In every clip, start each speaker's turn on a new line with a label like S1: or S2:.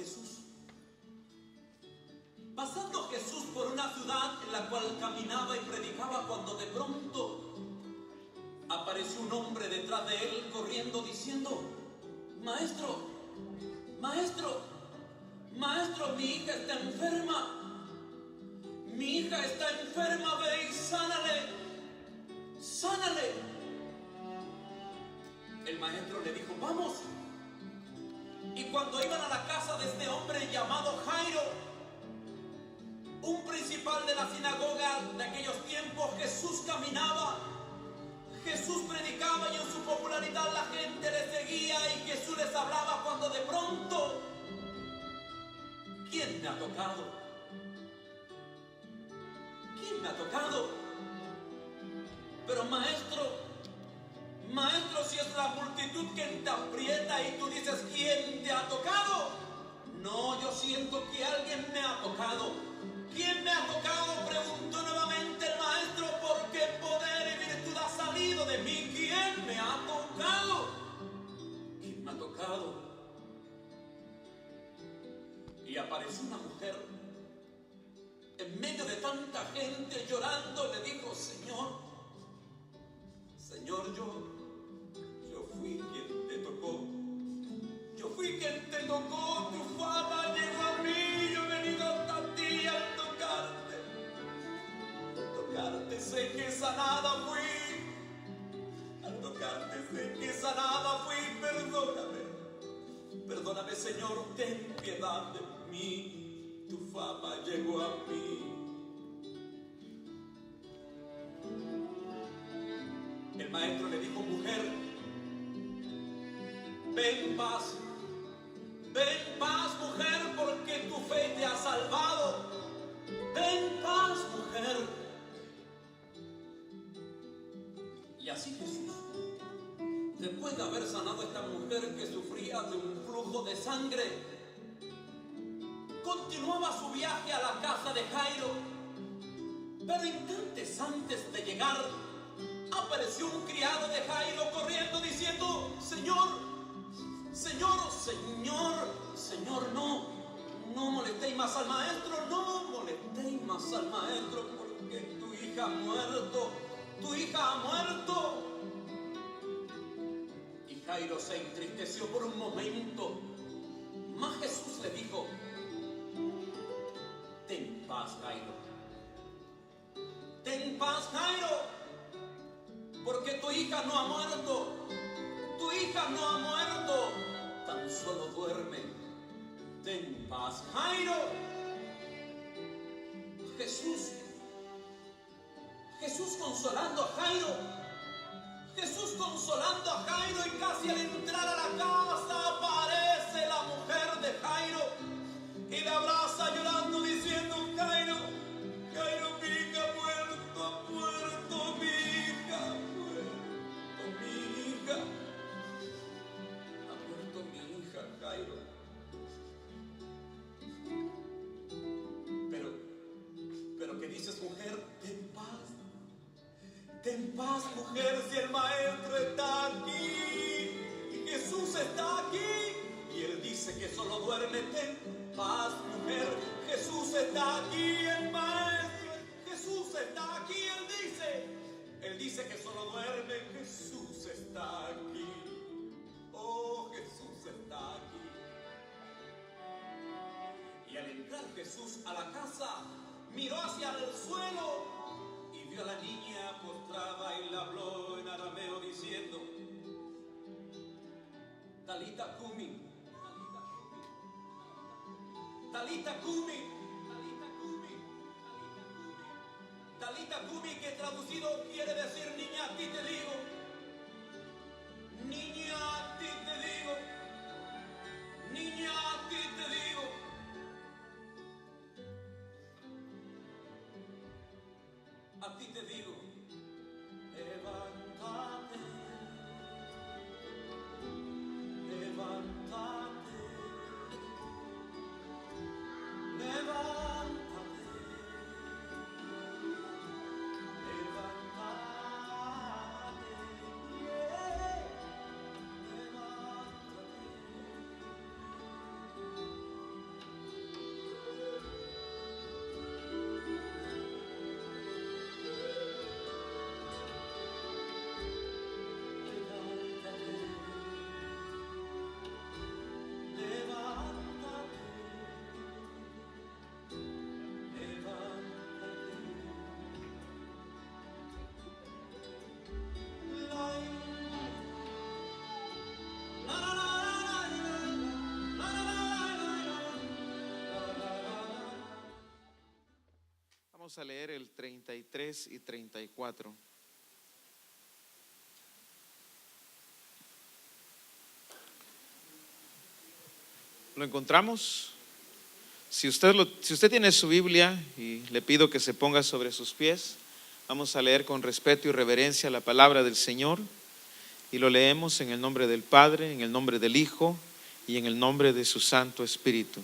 S1: Jesús. Pasando Jesús por una ciudad en la cual caminaba y predicaba, cuando de pronto apareció un hombre detrás de él corriendo diciendo: Maestro, maestro, maestro, mi hija está enferma. Mi hija está enferma, ve y sánale, sánale. El maestro le dijo: vamos. Y cuando iban a la casa de este hombre llamado Jairo, un principal de la sinagoga de aquellos tiempos, Jesús caminaba, Jesús predicaba, y en su popularidad la gente le seguía y Jesús les hablaba, cuando de pronto: ¿quién me ha tocado? ¿Quién me ha tocado? Pero maestro, maestro, si es la multitud que te aprieta y tú dices: ¿quién te ha tocado? No, yo siento que alguien me ha tocado. ¿Quién me ha tocado?, preguntó nuevamente el maestro, porque poder y virtud ha salido de mí. ¿Quién me ha tocado? ¿Quién me ha tocado? Y apareció una mujer en medio de tanta gente llorando, y le dijo: Señor, Señor, yo fui quien te tocó. Yo fui quien te tocó, tu fama llegó a mí, yo he venido hasta ti al tocarte. Al tocarte sé que sanada fui. Al tocarte sé que sanada fui. Perdóname, perdóname, Señor, ten piedad de mí. Tu fama llegó a mí. El maestro le dijo: mujer, ven en paz. Ven en paz, mujer, porque tu fe te ha salvado. Ven en paz, mujer. Y así Jesús, después de haber sanado a esta mujer que sufría de un flujo de sangre, continuaba su viaje a la casa de Jairo. Pero instantes antes de llegar, apareció un criado de Jairo corriendo diciendo: Señor, Señor, Señor, Señor, no molestéis más al maestro, no molestéis más al maestro, porque tu hija ha muerto, tu hija ha muerto. Y Jairo se entristeció por un momento, mas Jesús le dijo: ten paz, Jairo, ten paz, Jairo, porque tu hija no ha muerto. Tu hija no ha muerto, tan solo duerme. Ten paz, Jairo. Jesús consolando a Jairo. Jesús consolando a Jairo, y casi al entrar a la casa aparece la mujer de Jairo y le abraza llorando diciendo: Jairo, Jairo, mi hija ha muerto, mi hija ha muerto, mi hija. Jairo. Pero ¿qué dices, mujer? Ten paz, mujer, si el maestro está aquí y Jesús está aquí y él dice que solo duerme. Ten paz, mujer, Jesús está aquí, el maestro Jesús está aquí, él dice que solo duerme. Jesús está aquí. Oh, Jesús está aquí. Y al entrar Jesús a la casa, miró hacia el suelo y vio a la niña postrada y le habló en arameo diciendo: Talita Kumi, Talita Kumi, Talita Kumi, Talita Kumi, que traducido quiere decir: niña, a ti te digo. Niña, a ti te digo. Niña, a ti te digo. A ti te digo: levántate, levántate, levántate, levántate,
S2: Vamos a leer el 33 y 34. ¿Lo encontramos? Si usted tiene su Biblia, y le pido que se ponga sobre sus pies, vamos a leer con respeto y reverencia la palabra del Señor, y lo leemos en el nombre del Padre, en el nombre del Hijo y en el nombre de su Santo Espíritu.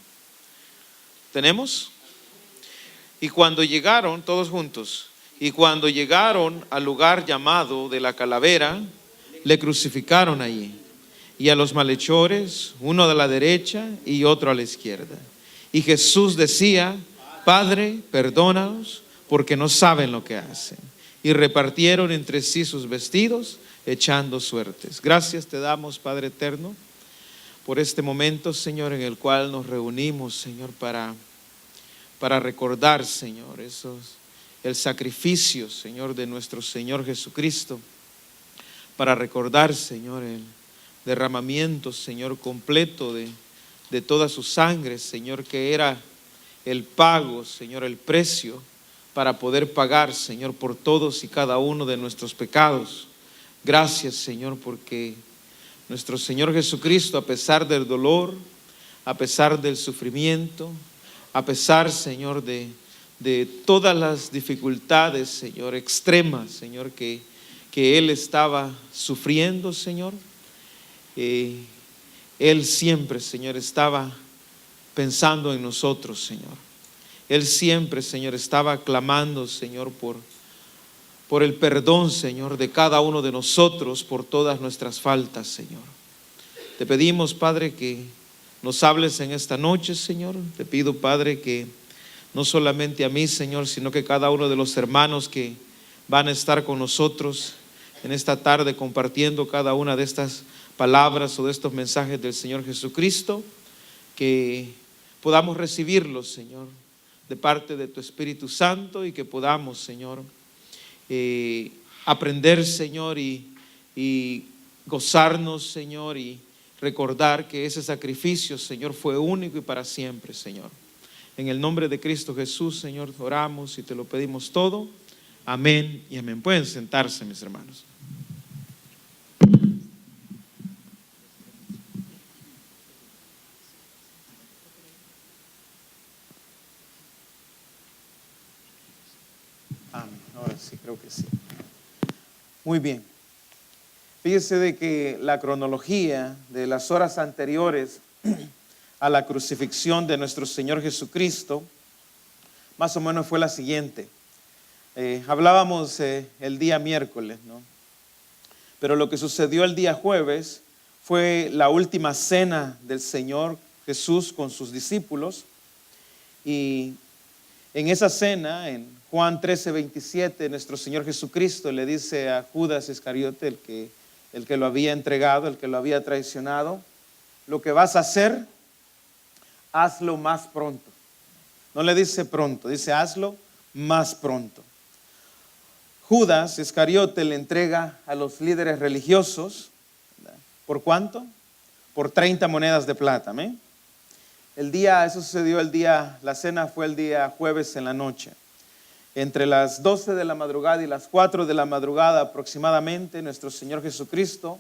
S2: ¿Tenemos? Y cuando llegaron, todos juntos, y cuando llegaron al lugar llamado de la Calavera, le crucificaron allí, y a los malhechores, uno a la derecha y otro a la izquierda. Y Jesús decía: Padre, perdónalos, porque no saben lo que hacen. Y repartieron entre sí sus vestidos, echando suertes. Gracias te damos, Padre eterno, por este momento, Señor, en el cual nos reunimos, Señor, para recordar, Señor, el sacrificio, Señor, de nuestro Señor Jesucristo, para recordar, Señor, el derramamiento, Señor, completo de toda su sangre, Señor, que era el pago, Señor, el precio para poder pagar, Señor, por todos y cada uno de nuestros pecados. Gracias, Señor, porque nuestro Señor Jesucristo, a pesar del dolor, a pesar del sufrimiento, a pesar, Señor, de todas las dificultades, Señor, extremas, Señor, que Él estaba sufriendo, Señor, Él siempre, Señor, estaba pensando en nosotros, Señor. Él siempre, Señor, estaba clamando, Señor, por el perdón, Señor, de cada uno de nosotros por todas nuestras faltas, Señor. Te pedimos, Padre, que nos hables en esta noche, Señor. Te pido, Padre, que no solamente a mí, Señor, sino que cada uno de los hermanos que van a estar con nosotros en esta tarde compartiendo cada una de estas palabras o de estos mensajes del Señor Jesucristo, que podamos recibirlos, Señor, de parte de tu Espíritu Santo, y que podamos, Señor, aprender, Señor, y gozarnos, Señor, y recordar que ese sacrificio, Señor, fue único y para siempre, Señor. En el nombre de Cristo Jesús, Señor, oramos y te lo pedimos todo. Amén y amén. Pueden sentarse, mis hermanos. Amén. Ahora sí, creo que sí. Muy bien. Fíjese de que la cronología de las horas anteriores a la crucifixión de nuestro Señor Jesucristo, más o menos fue la siguiente. Hablábamos el día miércoles, ¿no? Pero lo que sucedió el día jueves fue la última cena del Señor Jesús con sus discípulos. Y en esa cena, en Juan 13:27, nuestro Señor Jesucristo le dice a Judas Iscariote, el que lo había entregado, el que lo había traicionado: lo que vas a hacer, hazlo más pronto. No le dice pronto, dice hazlo más pronto. Judas Iscariote le entrega a los líderes religiosos, ¿por cuánto? Por 30 monedas de plata. ¿Amén? Eso sucedió la cena fue el día jueves en la noche. Entre las 12 de la madrugada y las 4 de la madrugada aproximadamente, nuestro Señor Jesucristo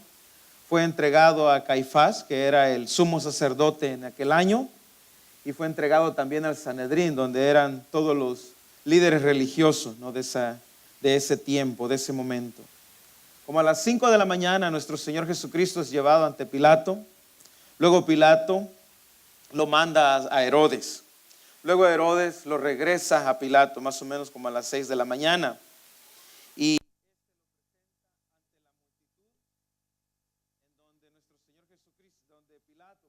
S2: fue entregado a Caifás, que era el sumo sacerdote en aquel año, y fue entregado también al Sanedrín, donde eran todos los líderes religiosos, ¿no?, de ese tiempo, de ese momento. Como a las 5 de la mañana, nuestro Señor Jesucristo es llevado ante Pilato. Luego Pilato lo manda a Herodes. Luego Herodes lo regresa a Pilato, más o menos como a las 6 de la mañana. Y donde Pilato,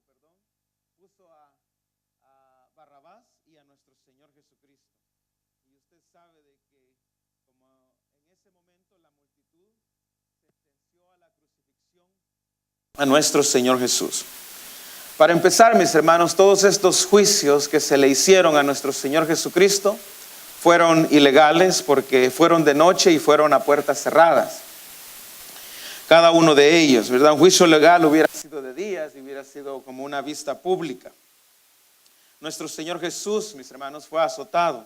S2: puso a Barrabás y a nuestro Señor Jesucristo. Y usted sabe de que como en ese momento la multitud sentenció a la crucifixión a nuestro Señor Jesús. Para empezar, mis hermanos, todos estos juicios que se le hicieron a nuestro Señor Jesucristo fueron ilegales porque fueron de noche y fueron a puertas cerradas. Cada uno de ellos, ¿verdad? Un juicio legal hubiera sido de días y hubiera sido como una vista pública. Nuestro Señor Jesús, mis hermanos, fue azotado.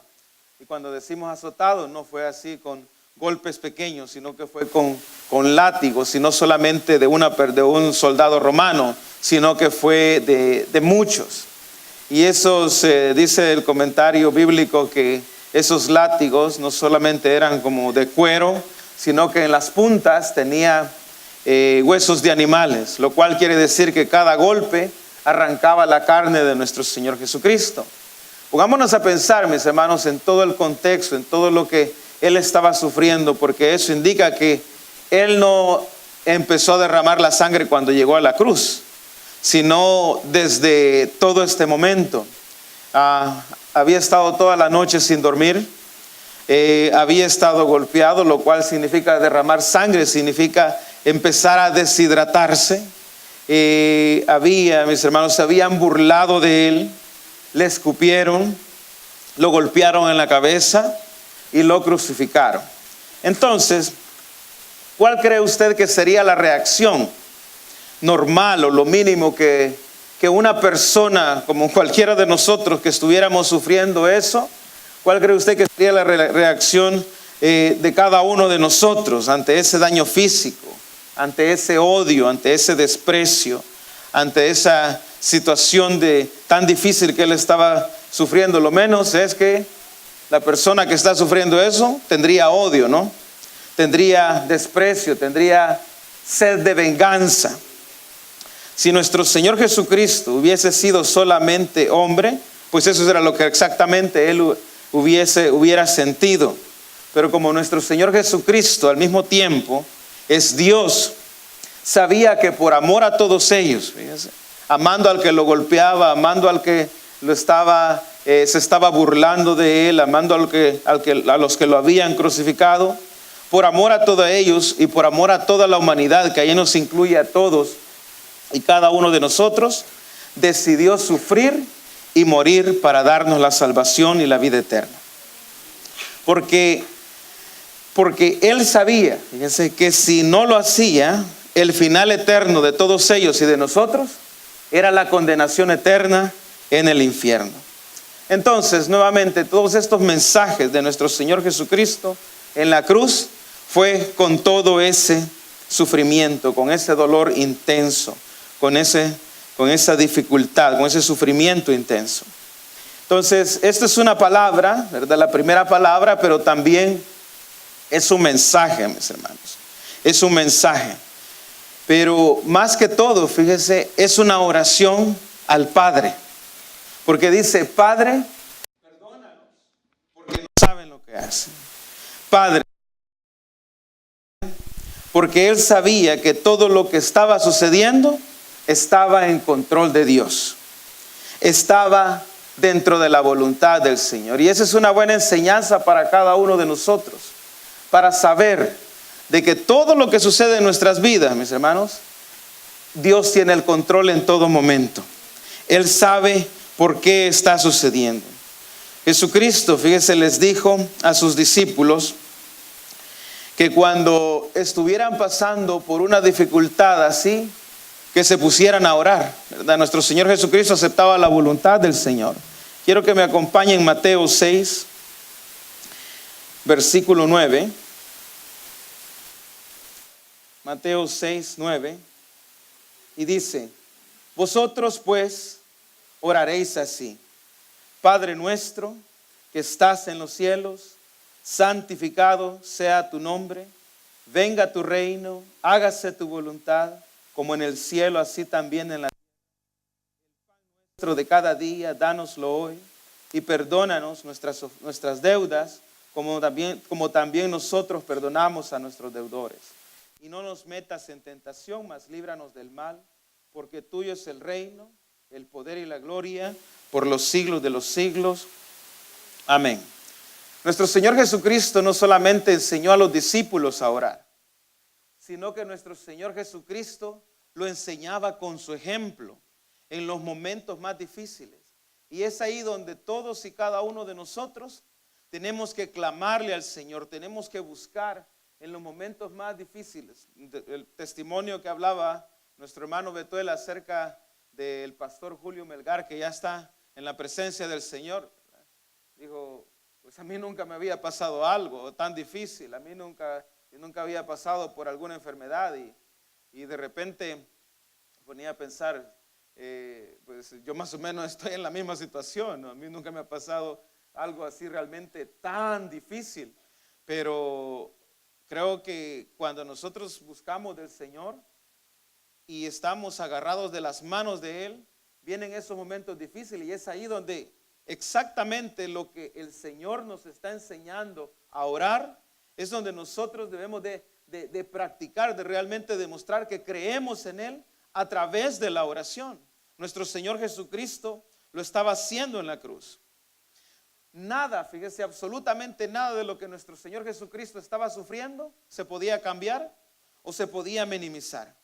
S2: Y cuando decimos azotado, no fue así con golpes pequeños, sino que fue con látigos, y no solamente de un soldado romano, sino que fue de muchos. Y esos, dice el comentario bíblico, que esos látigos no solamente eran como de cuero, sino que en las puntas tenía huesos de animales, lo cual quiere decir que cada golpe arrancaba la carne de nuestro Señor Jesucristo. Pongámonos a pensar, mis hermanos, en todo el contexto, en todo lo que Él estaba sufriendo, porque eso indica que Él no empezó a derramar la sangre cuando llegó a la cruz, sino desde todo este momento. Había estado toda la noche sin dormir, había estado golpeado, lo cual significa derramar sangre, significa empezar a deshidratarse. Mis hermanos, se habían burlado de Él, le escupieron, lo golpearon en la cabeza y lo crucificaron. Entonces, ¿cuál cree usted que sería la reacción normal o lo mínimo que una persona como cualquiera de nosotros que estuviéramos sufriendo eso? ¿Cuál cree usted que sería la reacción de cada uno de nosotros ante ese daño físico, ante ese odio, ante ese desprecio, ante esa situación tan difícil que él estaba sufriendo? Lo menos es que la persona que está sufriendo eso tendría odio, ¿no? Tendría desprecio, tendría sed de venganza. Si nuestro Señor Jesucristo hubiese sido solamente hombre, pues eso era lo que exactamente Él hubiera sentido. Pero como nuestro Señor Jesucristo al mismo tiempo es Dios, sabía que por amor a todos ellos, fíjense, amando al que lo golpeaba, amando al que se estaba burlando de Él, amando a los que lo habían crucificado, por amor a todos ellos y por amor a toda la humanidad, que ahí nos incluye a todos y cada uno de nosotros, decidió sufrir y morir para darnos la salvación y la vida eterna. Porque Él sabía, fíjense, que si no lo hacía, el final eterno de todos ellos y de nosotros era la condenación eterna en el infierno. Entonces, nuevamente, todos estos mensajes de nuestro Señor Jesucristo en la cruz fue con todo ese sufrimiento, con ese dolor intenso, con esa dificultad, con ese sufrimiento intenso. Entonces, esta es una palabra, ¿verdad? La primera palabra, pero también es un mensaje, mis hermanos. Es un mensaje. Pero más que todo, fíjese, es una oración al Padre. Porque dice: Padre, perdónanos, porque no saben lo que hacen. Padre, porque Él sabía que todo lo que estaba sucediendo estaba en control de Dios. Estaba dentro de la voluntad del Señor. Y esa es una buena enseñanza para cada uno de nosotros, para saber de que todo lo que sucede en nuestras vidas, mis hermanos, Dios tiene el control en todo momento. Él sabe por qué está sucediendo. Jesucristo, fíjese, les dijo a sus discípulos que cuando estuvieran pasando por una dificultad así, que se pusieran a orar, ¿verdad? Nuestro Señor Jesucristo aceptaba la voluntad del Señor. Quiero que me acompañen Mateo 6, versículo 9. Mateo 6, 9. Y dice: vosotros pues oraréis así: Padre nuestro que estás en los cielos, santificado sea tu nombre, venga tu reino, hágase tu voluntad, como en el cielo, así también en la tierra. El pan nuestro de cada día, dánoslo hoy, y perdónanos nuestras deudas, como también nosotros perdonamos a nuestros deudores. Y no nos metas en tentación, mas líbranos del mal, porque tuyo es el reino, el poder y la gloria, por los siglos de los siglos. Amén. Nuestro Señor Jesucristo no solamente enseñó a los discípulos a orar, sino que nuestro Señor Jesucristo lo enseñaba con su ejemplo en los momentos más difíciles. Y es ahí donde todos y cada uno de nosotros tenemos que clamarle al Señor, tenemos que buscar en los momentos más difíciles. El testimonio que hablaba nuestro hermano Betuel acerca del pastor Julio Melgar, que ya está en la presencia del Señor, dijo: pues a mí nunca me había pasado algo tan difícil, yo nunca había pasado por alguna enfermedad y de repente me ponía a pensar, pues yo más o menos estoy en la misma situación, ¿no? A mí nunca me ha pasado algo así realmente tan difícil, pero creo que cuando nosotros buscamos del Señor y estamos agarrados de las manos de Él, vienen esos momentos difíciles y es ahí donde exactamente lo que el Señor nos está enseñando a orar, es donde nosotros debemos de practicar, de realmente demostrar que creemos en Él a través de la oración. Nuestro Señor Jesucristo lo estaba haciendo en la cruz. Nada, fíjese, absolutamente nada de lo que nuestro Señor Jesucristo estaba sufriendo se podía cambiar o se podía minimizar.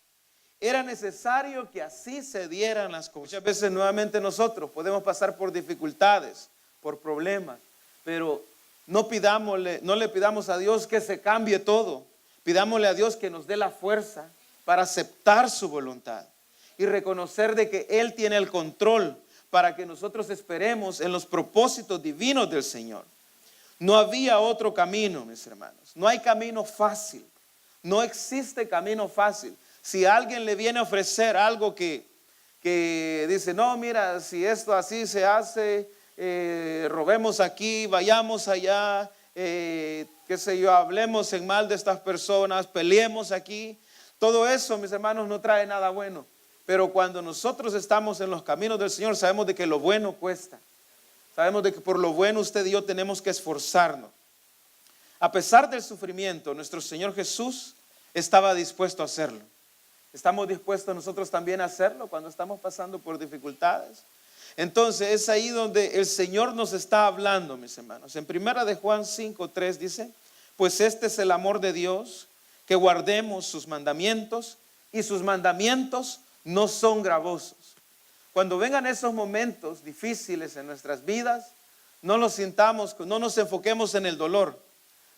S2: Era necesario que así se dieran las cosas. Muchas veces nuevamente nosotros podemos pasar por dificultades, por problemas, pero no le pidamos a Dios que se cambie todo. Pidámosle a Dios que nos dé la fuerza para aceptar su voluntad y reconocer de que Él tiene el control para que nosotros esperemos en los propósitos divinos del Señor. No había otro camino, mis hermanos. No hay camino fácil. No existe camino fácil. Si alguien le viene a ofrecer algo que dice, no, mira, si esto así se hace, robemos aquí, vayamos allá, qué sé yo, hablemos en mal de estas personas, peleemos aquí. Todo eso, mis hermanos, no trae nada bueno. Pero cuando nosotros estamos en los caminos del Señor, sabemos de que lo bueno cuesta. Sabemos de que por lo bueno usted y yo tenemos que esforzarnos. A pesar del sufrimiento, nuestro Señor Jesús estaba dispuesto a hacerlo. ¿Estamos dispuestos nosotros también a hacerlo cuando estamos pasando por dificultades? Entonces es ahí donde el Señor nos está hablando, mis hermanos. En 1 de Juan 5:3 dice, pues este es el amor de Dios, que guardemos sus mandamientos, y sus mandamientos no son gravosos. Cuando vengan esos momentos difíciles en nuestras vidas, no nos sintamos, no nos enfoquemos en el dolor,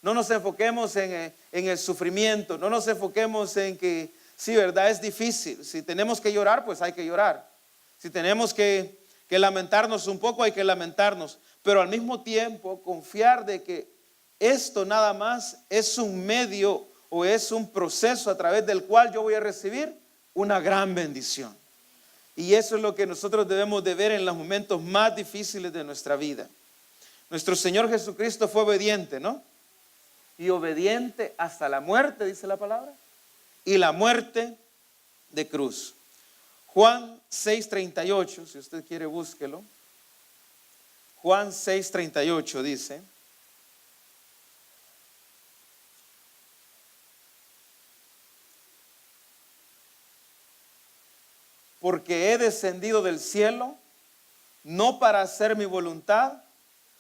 S2: no nos enfoquemos en el sufrimiento, no nos enfoquemos en que sí, verdad, es difícil. Si tenemos que llorar, pues hay que llorar. Si tenemos que lamentarnos un poco, hay que lamentarnos. Pero al mismo tiempo confiar de que esto nada más es un medio o es un proceso a través del cual yo voy a recibir una gran bendición. Y eso es lo que nosotros debemos de ver en los momentos más difíciles de nuestra vida. Nuestro Señor Jesucristo fue obediente, ¿no? Y obediente hasta la muerte, dice la palabra. Y la muerte de cruz. Juan 6:38, si usted quiere búsquelo. Juan 6:38 dice, porque he descendido del cielo, no para hacer mi voluntad,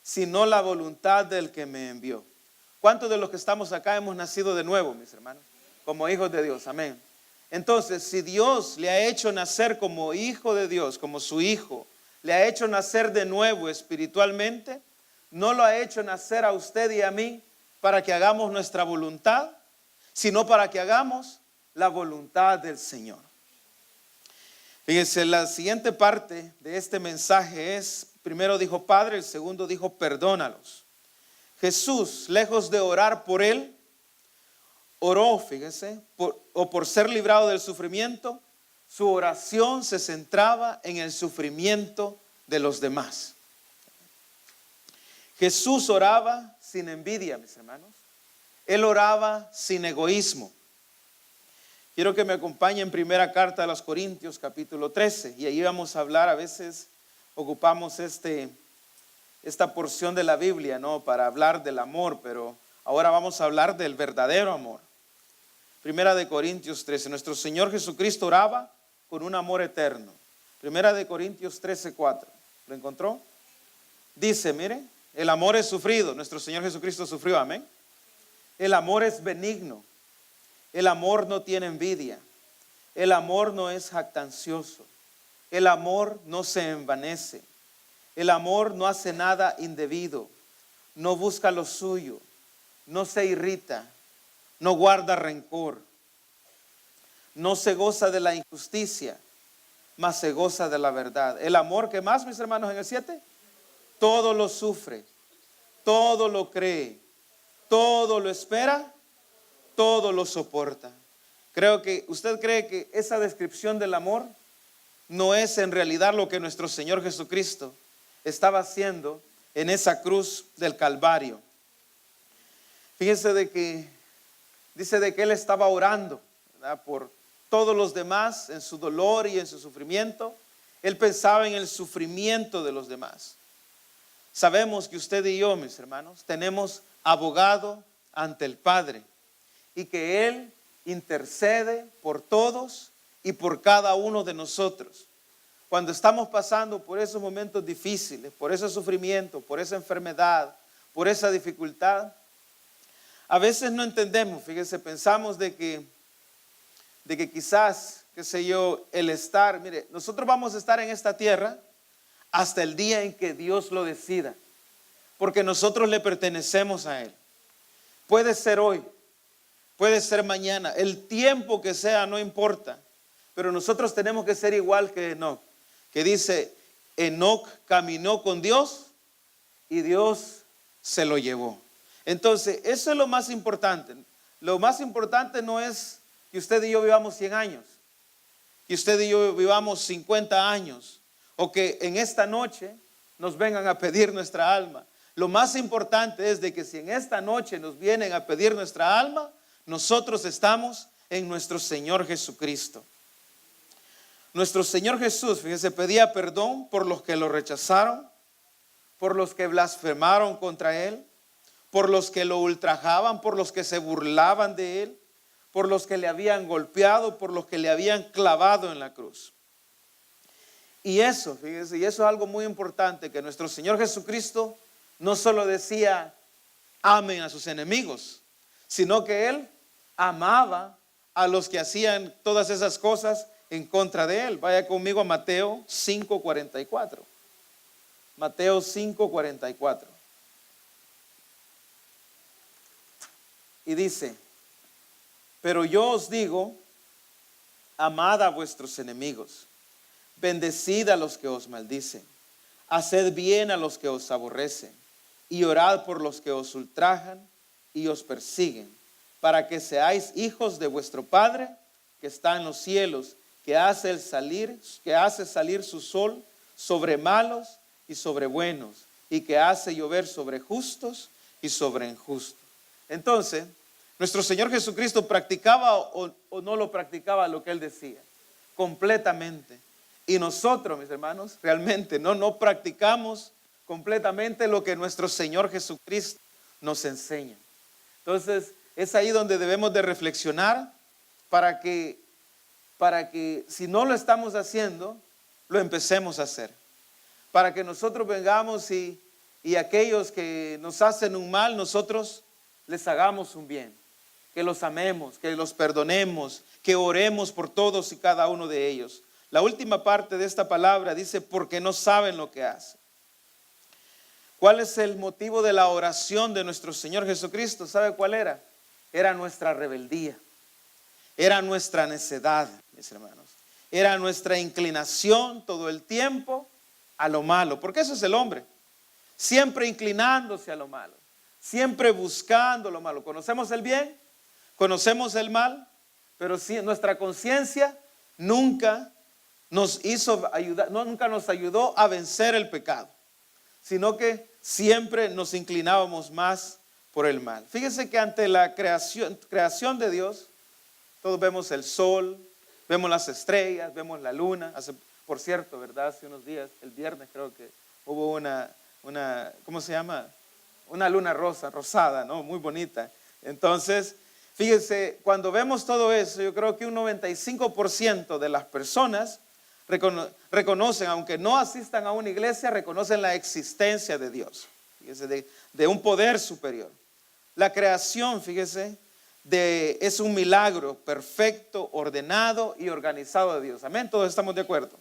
S2: sino la voluntad del que me envió. ¿Cuántos de los que estamos acá hemos nacido de nuevo, mis hermanos? Como hijos de Dios, amén. Entonces, si Dios le ha hecho nacer como hijo de Dios, como su hijo, le ha hecho nacer de nuevo espiritualmente, no lo ha hecho nacer a usted y a mí para que hagamos nuestra voluntad, sino para que hagamos la voluntad del Señor. Fíjense, la siguiente parte de este mensaje es, primero dijo Padre, el segundo dijo perdónalos. Jesús, lejos de orar por él, oró, fíjense, por ser librado del sufrimiento. Su oración se centraba en el sufrimiento de los demás. Jesús oraba sin envidia, mis hermanos. Él oraba sin egoísmo. Quiero que me acompañe en primera carta a los Corintios, capítulo 13. Y ahí vamos a hablar, a veces ocupamos esta porción de la Biblia, ¿no?, para hablar del amor, pero ahora vamos a hablar del verdadero amor. Primera de Corintios 13. Nuestro Señor Jesucristo oraba con un amor eterno. Primera de Corintios 13:4. ¿Lo encontró? Dice, mire, el amor es sufrido. Nuestro Señor Jesucristo sufrió, amén. El amor es benigno. El amor no tiene envidia. El amor no es jactancioso. El amor no se envanece. El amor no hace nada indebido. No busca lo suyo. No se irrita. No guarda rencor. No se goza de la injusticia, mas se goza de la verdad. El amor, ¿qué más, mis hermanos, en el 7? Todo lo sufre, todo lo cree, todo lo espera, todo lo soporta. ¿Usted cree que esa descripción del amor no es en realidad lo que nuestro Señor Jesucristo estaba haciendo en esa cruz del Calvario? Fíjense dice de que Él estaba orando, ¿verdad?, por todos los demás en su dolor y en su sufrimiento. Él pensaba en el sufrimiento de los demás. Sabemos que usted y yo, mis hermanos, tenemos abogado ante el Padre y que Él intercede por todos y por cada uno de nosotros. Cuando estamos pasando por esos momentos difíciles, por ese sufrimiento, por esa enfermedad, por esa dificultad, a veces no entendemos, fíjese, pensamos de que quizás, qué sé yo, mire, nosotros vamos a estar en esta tierra hasta el día en que Dios lo decida, porque nosotros le pertenecemos a Él. Puede ser hoy, puede ser mañana, el tiempo que sea, no importa, pero nosotros tenemos que ser igual que Enoc, que dice, Enoc caminó con Dios y Dios se lo llevó. Entonces, eso es lo más importante. Lo más importante no es que usted y yo vivamos 100 años, que usted y yo vivamos 50 años, o que en esta noche nos vengan a pedir nuestra alma. Lo más importante es de que si en esta noche nos vienen a pedir nuestra alma, nosotros estamos en nuestro Señor Jesucristo. Nuestro Señor Jesús, fíjese, pedía perdón por los que lo rechazaron, por los que blasfemaron contra Él, por los que lo ultrajaban, por los que se burlaban de Él, por los que le habían golpeado, por los que le habían clavado en la cruz. Y eso, fíjese, y eso es algo muy importante, que nuestro Señor Jesucristo no solo decía, amen a sus enemigos, sino que Él amaba a los que hacían todas esas cosas en contra de Él. Vaya conmigo a Mateo 5:44. Mateo 5:44. Y dice, pero yo os digo, amad a vuestros enemigos, bendecid a los que os maldicen, haced bien a los que os aborrecen, y orad por los que os ultrajan y os persiguen, para que seáis hijos de vuestro Padre que está en los cielos, que hace salir su sol sobre malos y sobre buenos, y que hace llover sobre justos y sobre injustos. Entonces, nuestro Señor Jesucristo practicaba o no lo practicaba lo que Él decía, completamente. Y nosotros, mis hermanos, realmente no practicamos completamente lo que nuestro Señor Jesucristo nos enseña. Entonces, es ahí donde debemos de reflexionar para que si no lo estamos haciendo, lo empecemos a hacer. Para que nosotros vengamos y aquellos que nos hacen un mal, nosotros les hagamos un bien. Que los amemos, que los perdonemos, que oremos por todos y cada uno de ellos. La última parte de esta palabra dice, porque no saben lo que hacen. ¿Cuál es el motivo de la oración de nuestro Señor Jesucristo? ¿Sabe cuál era? Era nuestra rebeldía. Era nuestra necedad, mis hermanos. Era nuestra inclinación todo el tiempo a lo malo. Porque eso es el hombre. Siempre inclinándose a lo malo. Siempre buscando lo malo. ¿Conocemos el bien? ¿Conocemos el mal? Pero sí, nuestra conciencia nunca nos ayudó a vencer el pecado, sino que siempre nos inclinábamos más por el mal. Fíjense que ante la creación de Dios, todos vemos el sol, vemos las estrellas, vemos la luna. Por cierto, ¿verdad? Hace unos días, el viernes creo que hubo una ¿cómo se llama? Una luna rosada, ¿no? Muy bonita. Entonces, fíjense, cuando vemos todo eso, yo creo que un 95% de las personas reconocen, aunque no asistan a una iglesia, reconocen la existencia de Dios. Fíjense, de un poder superior. La creación, fíjese, es un milagro perfecto, ordenado y organizado de Dios. Amén, todos estamos de acuerdo.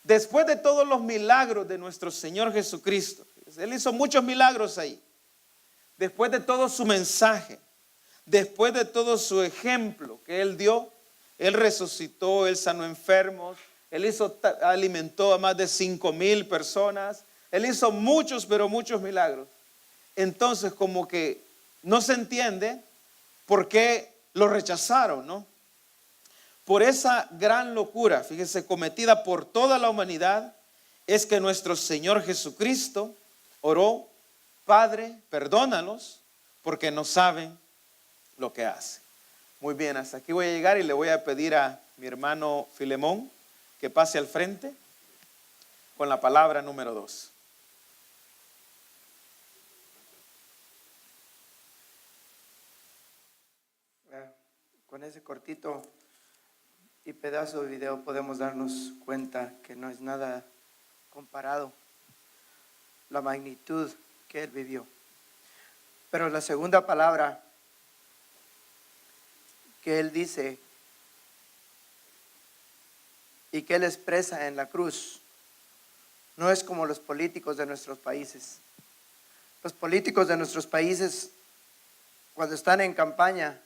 S2: Después de todos los milagros de nuestro Señor Jesucristo, fíjese, Él hizo muchos milagros ahí. Después de todo su mensaje, después de todo su ejemplo que Él dio, Él resucitó, Él sanó enfermos, Él alimentó a más de 5,000 personas, Él hizo muchos, pero muchos milagros. entonces como que no se entiende por qué lo rechazaron, ¿no? Por esa gran locura, fíjese, cometida por toda la humanidad, es que nuestro Señor Jesucristo oró: Padre, perdónalos, porque no saben lo que hacen. Muy bien, hasta aquí voy a llegar y le voy a pedir a mi hermano Filemón que pase al frente con la palabra número 2.
S3: Con ese cortito y pedazo de video podemos darnos cuenta que no es nada comparado la magnitud que él vivió. Pero la segunda palabra que él dice y que él expresa en la cruz no es como los políticos de nuestros países. Los políticos de nuestros países, cuando están en campaña,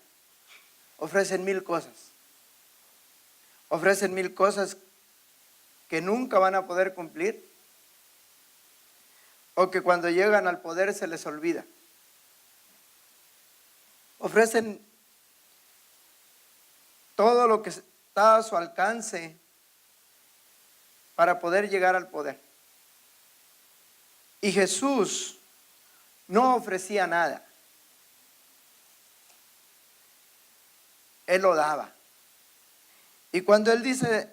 S3: ofrecen 1000 cosas. Ofrecen 1000 cosas que nunca van a poder cumplir, o que cuando llegan al poder se les olvida. Ofrecen todo lo que está a su alcance para poder llegar al poder. Y Jesús no ofrecía nada. Él lo daba. Y cuando él dice,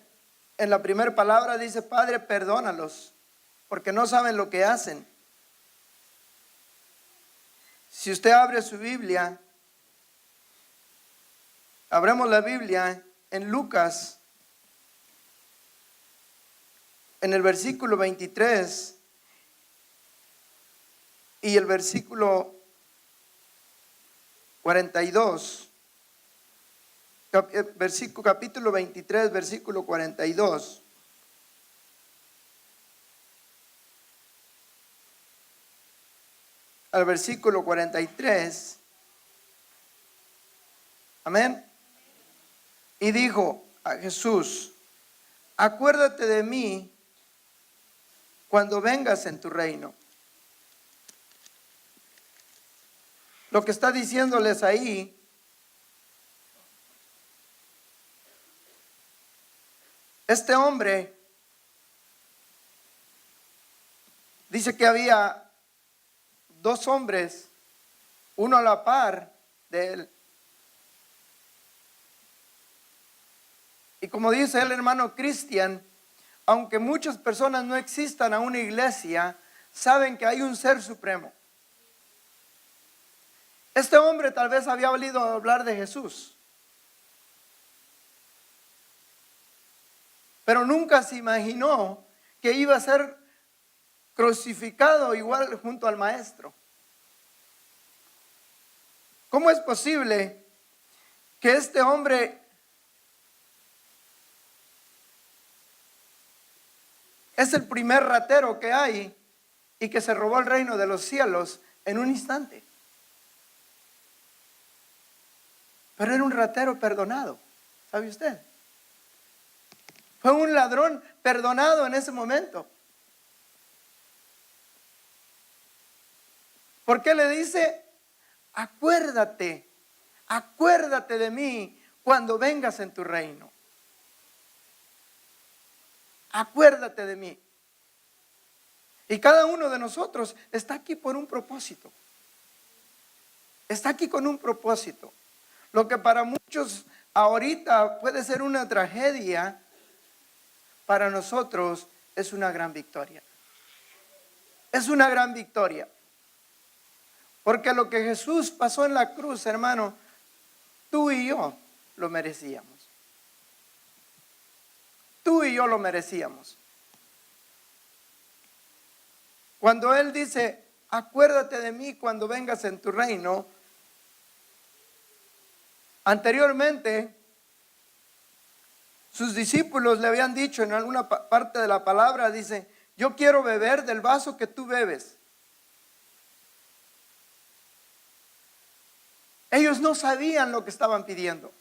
S3: en la primera palabra dice: Padre, perdónalos, porque no saben lo que hacen. Si usted abre su Biblia, abramos la Biblia en Lucas, en el versículo 23 y el versículo 42. Capítulo 23, versículo 42. Al versículo 43. Amén. Y dijo a Jesús: acuérdate de mí cuando vengas en tu reino. Lo que está diciéndoles ahí este hombre dice que había 2 hombres, uno a la par de él. Y como dice el hermano Cristian, aunque muchas personas no existan a una iglesia, saben que hay un ser supremo. Este hombre tal vez había oído hablar de Jesús, pero nunca se imaginó que iba a ser crucificado igual junto al maestro. ¿Cómo es posible que este hombre es el primer ratero que hay y que se robó el reino de los cielos en un instante? Pero era un ratero perdonado, ¿sabe usted? Fue un ladrón perdonado en ese momento. ¿Por qué le dice? Acuérdate de mí cuando vengas en tu reino. Acuérdate de mí. Y cada uno de nosotros está aquí por un propósito. Está aquí con un propósito. Lo que para muchos ahorita puede ser una tragedia, para nosotros es una gran victoria. Es una gran victoria. Porque lo que Jesús pasó en la cruz, hermano, tú y yo lo merecíamos. Tú y yo lo merecíamos. Cuando Él dice, acuérdate de mí cuando vengas en tu reino, anteriormente sus discípulos le habían dicho en alguna parte de la palabra, dice: yo quiero beber del vaso que tú bebes. Ellos no sabían lo que estaban pidiendo,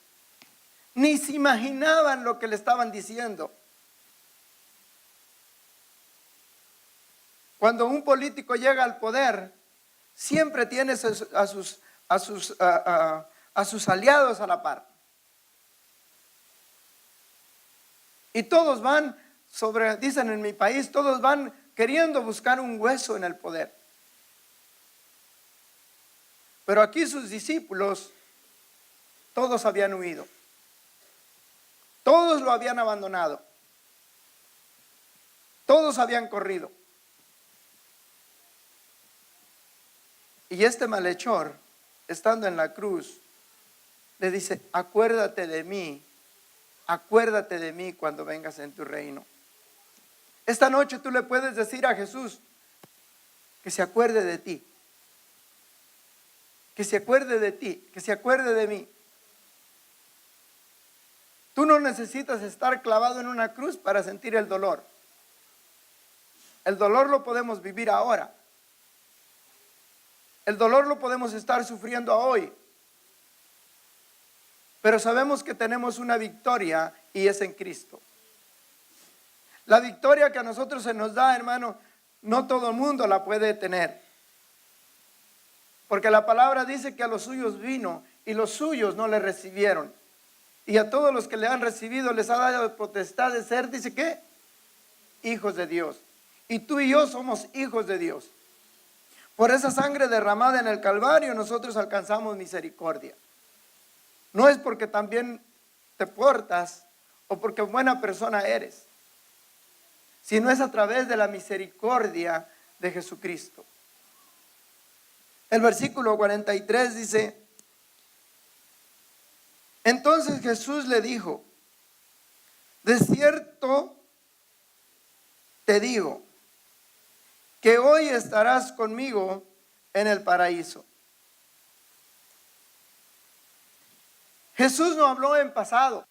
S3: ni se imaginaban lo que le estaban diciendo. Cuando un político llega al poder, siempre tiene a sus aliados a la par. Y todos van dicen en mi país, todos van queriendo buscar un hueso en el poder. Pero aquí sus discípulos, todos habían huido. Todos lo habían abandonado. Todos habían corrido. Y este malhechor, estando en la cruz, le dice: acuérdate de mí cuando vengas en tu reino. Esta noche tú le puedes decir a Jesús que se acuerde de ti, que se acuerde de ti, que se acuerde de mí. Tú no necesitas estar clavado en una cruz para sentir el dolor. El dolor lo podemos vivir ahora. El dolor lo podemos estar sufriendo hoy. Pero sabemos que tenemos una victoria y es en Cristo. La victoria que a nosotros se nos da, hermano, no todo el mundo la puede tener. Porque la palabra dice que a los suyos vino y los suyos no le recibieron. Y a todos los que le han recibido les ha dado potestad de ser, dice que, hijos de Dios. Y tú y yo somos hijos de Dios. Por esa sangre derramada en el Calvario nosotros alcanzamos misericordia. No es porque también te portas o porque buena persona eres, sino es a través de la misericordia de Jesucristo. El versículo 43 dice: entonces Jesús le dijo: de cierto te digo que hoy estarás conmigo en el paraíso. Jesús no habló en pasado.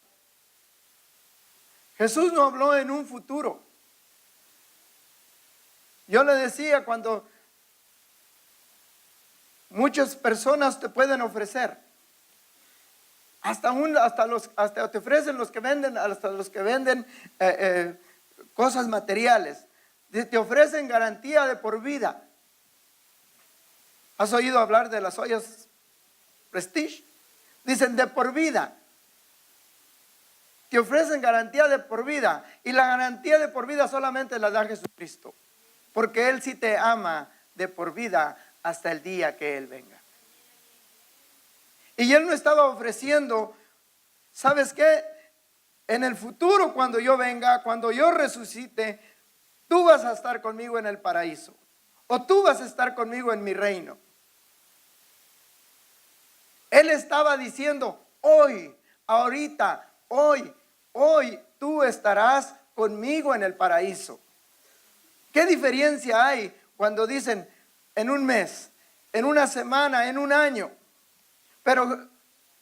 S3: Jesús no habló en un futuro. Yo le decía, cuando muchas personas te pueden ofrecer, hasta te ofrecen los que venden, hasta los que venden cosas materiales, te ofrecen garantía de por vida. ¿Has oído hablar de las ollas Prestige? Dicen de por vida. Te ofrecen garantía de por vida. Y la garantía de por vida solamente la da Jesucristo. Porque Él sí te ama de por vida hasta el día que Él venga. Y Él no estaba ofreciendo, ¿sabes qué? En el futuro, cuando yo venga, cuando yo resucite, tú vas a estar conmigo en el paraíso. O tú vas a estar conmigo en mi reino. Él estaba diciendo: hoy, ahorita, hoy tú estarás conmigo en el paraíso. ¿Qué diferencia hay cuando dicen en un mes, en una semana, en un año? Pero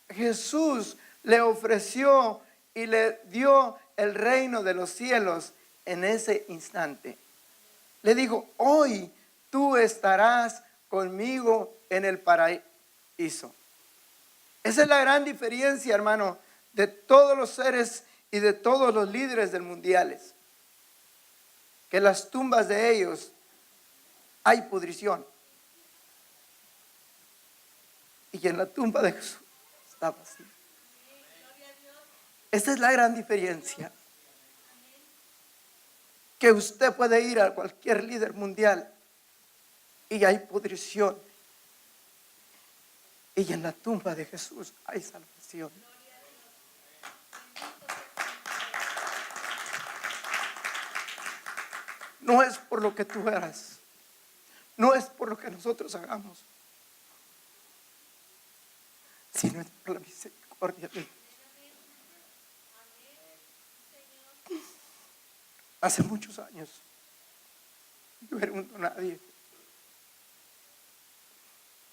S3: Jesús le ofreció y le dio el reino de los cielos en ese instante. Le dijo: hoy tú estarás conmigo en el paraíso. Esa es la gran diferencia, hermano, de todos los seres y de todos los líderes del mundiales. Que las tumbas de ellos hay pudrición. Y en la tumba de Jesús está vacía. Esa es la gran diferencia. Que usted puede ir a cualquier líder mundial y hay pudrición. Y en la tumba de Jesús hay salvación. No es por lo que tú hagas, no es por lo que nosotros hagamos, sino es por la misericordia de Dios. Hace muchos años yo era un nadie,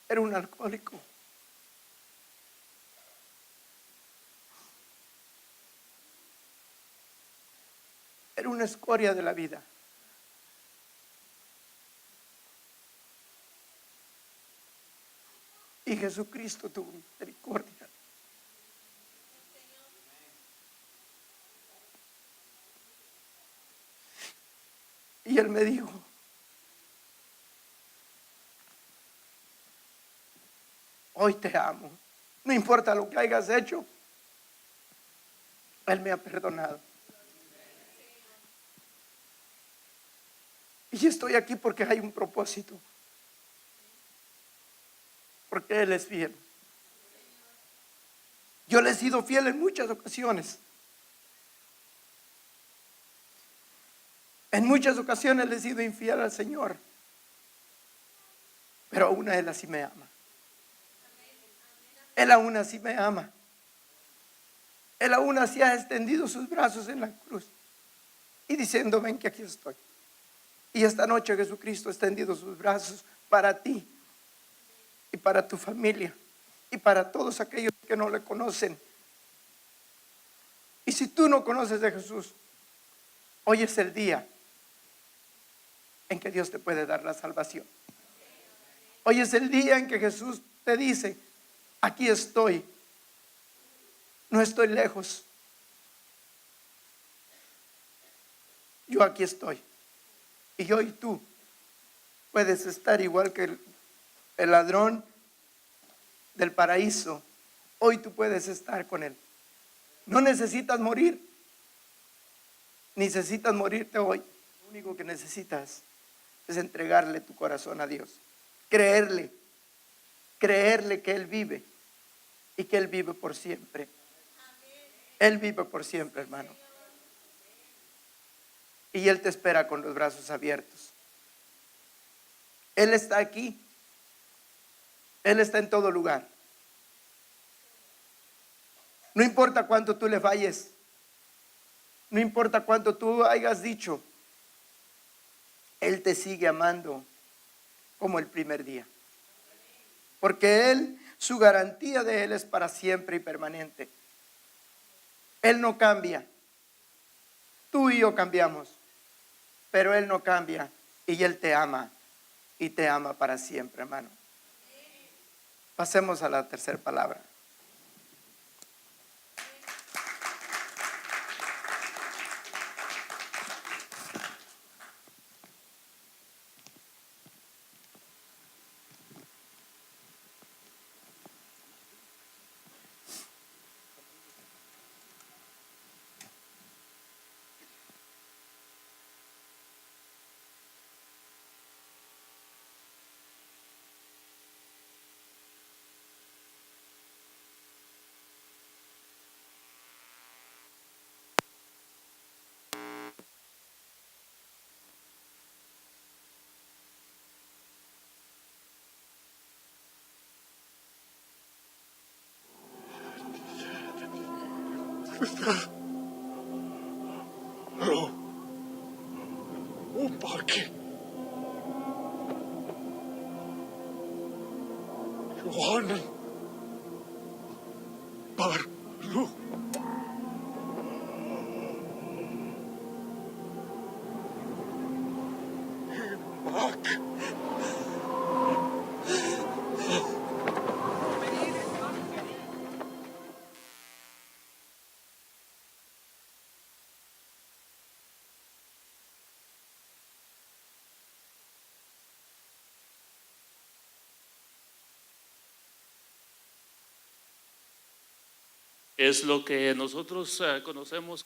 S3: era un alcohólico. Era una escoria de la vida. Y Jesucristo tuvo misericordia. Y Él me dijo: Hoy te amo. No importa lo que hayas hecho, Él me ha perdonado. Y estoy aquí porque hay un propósito. Porque Él es fiel. Yo le he sido fiel en muchas ocasiones. En muchas ocasiones le he sido infiel al Señor. Pero aún Él así me ama. Él aún así me ama. Él aún así ha extendido sus brazos en la cruz y diciendo: ven que aquí estoy. Y esta noche Jesucristo ha extendido sus brazos para ti y para tu familia y para todos aquellos que no le conocen. Y si tú no conoces de Jesús, hoy es el día en que Dios te puede dar la salvación. Hoy es el día en que Jesús te dice: aquí estoy, no estoy lejos, yo aquí estoy. Y hoy tú puedes estar igual que el ladrón del paraíso. Hoy tú puedes estar con Él. No necesitas morir, necesitas morirte hoy. Lo único que necesitas es entregarle tu corazón a Dios, creerle que Él vive y que Él vive por siempre. Él vive por siempre, hermano. Y Él te espera con los brazos abiertos. Él está aquí. Él está en todo lugar. No importa cuánto tú le falles. No importa cuánto tú hayas dicho. Él te sigue amando como el primer día. Porque Él, su garantía de Él es para siempre y permanente. Él no cambia. Tú y yo cambiamos. Pero Él no cambia y Él te ama y te ama para siempre, hermano. Pasemos a la tercera palabra.
S4: No. Upake. Johanan. Parlu. Himak.
S5: Es lo que nosotros conocemos.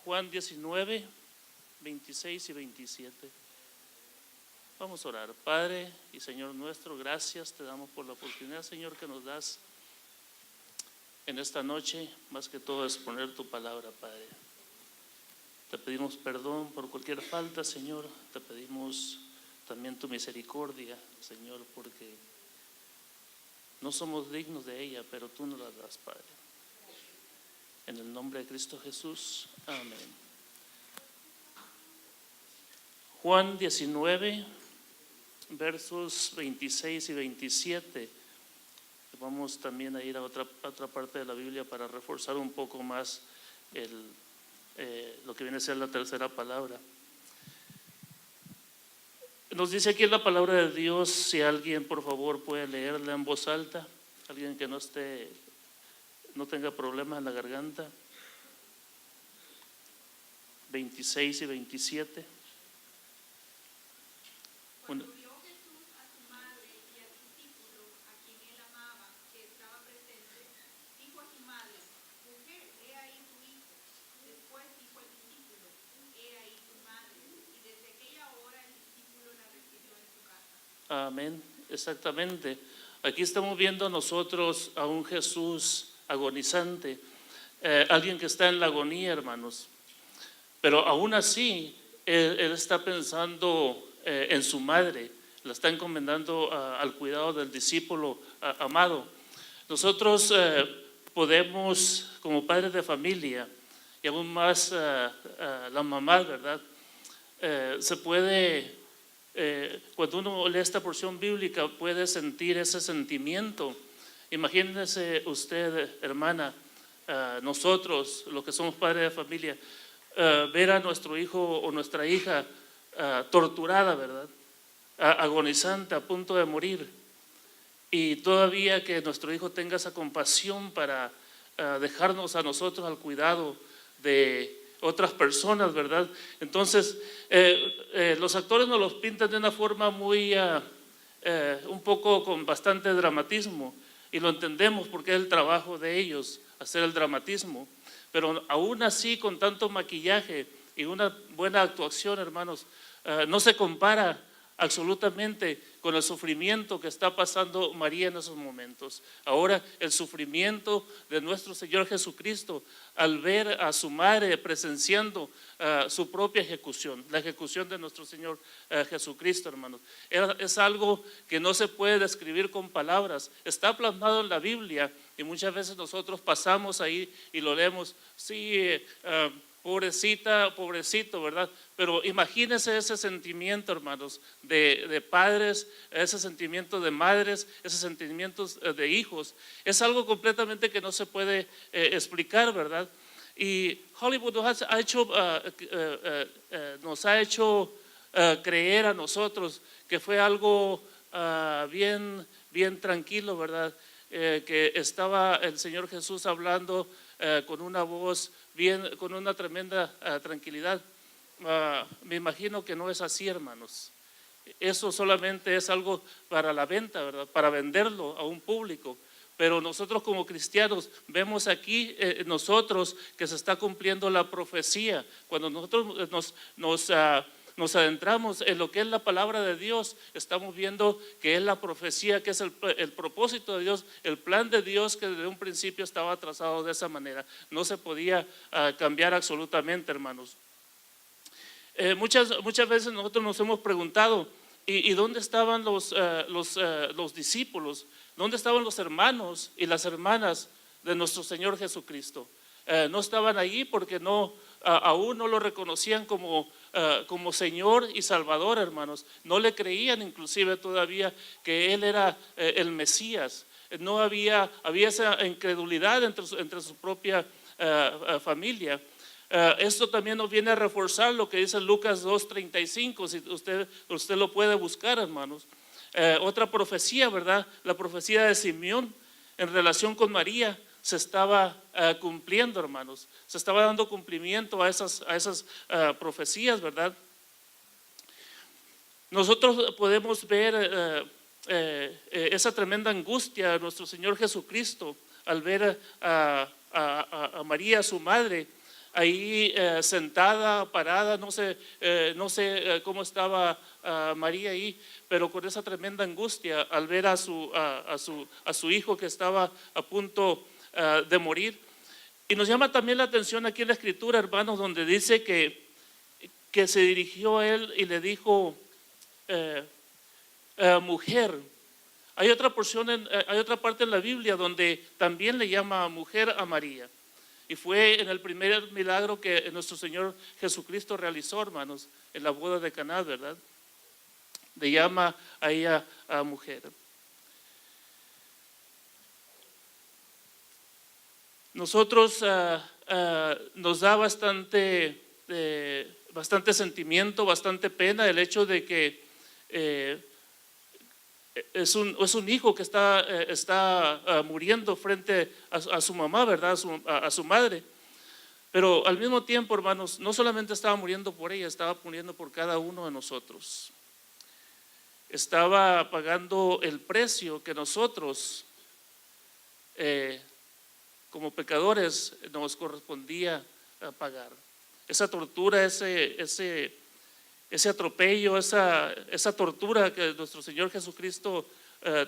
S5: Juan 19, 26 y 27. Vamos a orar. Padre y Señor nuestro, gracias te damos por la oportunidad, Señor, que nos das en esta noche, más que todo exponer tu palabra, Padre. Te pedimos perdón por cualquier falta, Señor. Te pedimos también tu misericordia, Señor, porque no somos dignos de ella, pero tú nos la das, Padre. En el nombre de Cristo Jesús, amén. Juan 19, versos 26 y 27. Vamos también a ir a otra parte de la Biblia para reforzar un poco más lo que viene a ser la tercera palabra. Nos dice aquí la palabra de Dios, si alguien por favor puede leerla en voz alta, alguien que no tenga problemas en la garganta. 26 y 27.
S6: Cuando vio Jesús a su madre y al discípulo a quien él amaba, que estaba presente, dijo a su madre: Mujer, he ahí tu hijo. Después dijo al discípulo: He ahí tu madre. Y desde aquella hora el discípulo la recibió en su casa.
S5: Amén, exactamente. Aquí estamos viendo nosotros a un Jesús agonizante, alguien que está en la agonía, hermanos. Pero aún así, él está pensando en su madre, la está encomendando al cuidado del discípulo amado. Nosotros podemos, como padres de familia, y aún más la mamá, ¿verdad? Se puede, cuando uno lee esta porción bíblica, puede sentir ese sentimiento. Imagínese usted, hermana, nosotros, los que somos padres de familia, ver a nuestro hijo o nuestra hija torturada, ¿verdad? Agonizante, a punto de morir. Y todavía que nuestro hijo tenga esa compasión para dejarnos a nosotros al cuidado de otras personas, ¿verdad? Entonces, los actores nos los pintan de una forma muy, un poco con bastante dramatismo, y lo entendemos porque es el trabajo de ellos, hacer el dramatismo. Pero aún así, con tanto maquillaje y una buena actuación, hermanos, no se compara absolutamente con el sufrimiento que está pasando María en esos momentos. Ahora, el sufrimiento de nuestro Señor Jesucristo al ver a su madre presenciando su propia ejecución, la ejecución de nuestro Señor Jesucristo, hermanos. Es algo que no se puede describir con palabras. Está plasmado en la Biblia y muchas veces nosotros pasamos ahí y lo leemos. Sí, pobrecita, pobrecito, ¿verdad? Pero imagínense ese sentimiento, hermanos, de padres, ese sentimiento de madres, esos sentimientos de hijos. Es algo completamente que no se puede explicar, ¿verdad? Y Hollywood nos ha hecho creer a nosotros que fue algo bien tranquilo, ¿verdad? Que estaba el Señor Jesús hablando con una voz con una tremenda tranquilidad. Me imagino que no es así, hermanos. Eso solamente es algo para la venta, ¿verdad? Para venderlo a un público. Pero nosotros como cristianos vemos aquí nosotros que se está cumpliendo la profecía. Cuando nosotros nos adentramos en lo que es la palabra de Dios, estamos viendo que es la profecía, que es el propósito de Dios, el plan de Dios que desde un principio estaba trazado de esa manera. No se podía cambiar absolutamente, hermanos. Muchas veces nosotros nos hemos preguntado, ¿y dónde estaban los discípulos? ¿Dónde estaban los hermanos y las hermanas de nuestro Señor Jesucristo? No estaban allí porque aún no lo reconocían como Señor y Salvador, hermanos. No le creían inclusive todavía que Él era el Mesías. No había esa incredulidad entre su propia familia. Esto también nos viene a reforzar lo que dice Lucas 2:35, si usted lo puede buscar, hermanos. Otra profecía, ¿verdad? La profecía de Simeón en relación con María se estaba cumpliendo, hermanos. Se estaba dando cumplimiento a esas profecías, ¿verdad? Nosotros podemos ver esa tremenda angustia de nuestro Señor Jesucristo al ver a María, su madre, ahí sentada, parada. No sé cómo estaba María ahí, pero con esa tremenda angustia al ver a su hijo que estaba a punto de morir. Y nos llama también la atención aquí en la escritura, hermanos, donde dice que se dirigió a él y le dijo, mujer. Hay otra parte en la Biblia donde también le llama mujer a María. Y fue en el primer milagro que nuestro Señor Jesucristo realizó, hermanos, en la boda de Caná, ¿verdad? Le llama a ella a mujer. Nosotros nos da bastante sentimiento, bastante pena el hecho de que es un hijo que está muriendo frente a su mamá, ¿verdad? A su madre. Pero al mismo tiempo, hermanos, no solamente estaba muriendo por ella, estaba muriendo por cada uno de nosotros. Estaba pagando el precio que nosotros, como pecadores, nos correspondía pagar. Esa tortura, ese atropello, esa tortura que nuestro Señor Jesucristo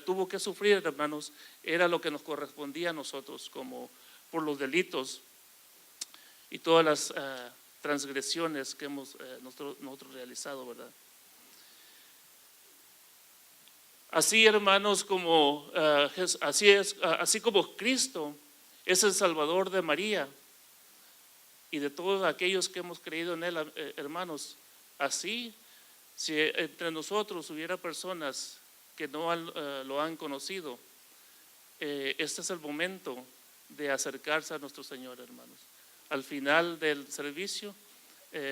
S5: tuvo que sufrir, hermanos, era lo que nos correspondía a nosotros, como por los delitos y todas las transgresiones que hemos nosotros realizado, ¿verdad? Así, hermanos, así como Cristo es el Salvador de María y de todos aquellos que hemos creído en Él, hermanos, así, si entre nosotros hubiera personas que no lo han conocido, este es el momento de acercarse a nuestro Señor, hermanos. Al final del servicio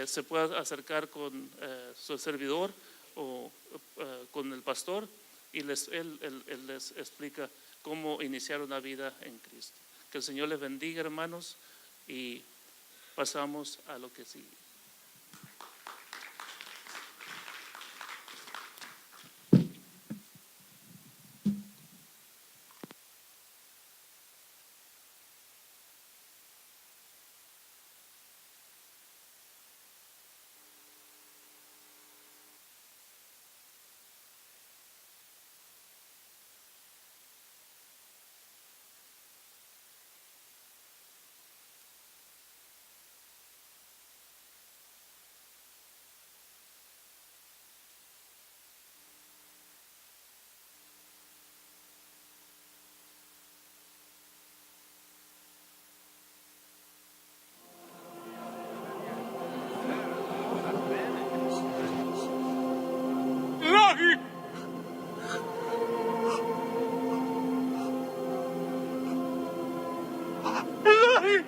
S5: se puede acercar con su servidor o con el pastor y él les explica cómo iniciar una vida en Cristo. Que el Señor les bendiga, hermanos, y pasamos a lo que sigue.
S4: إلهي إلهي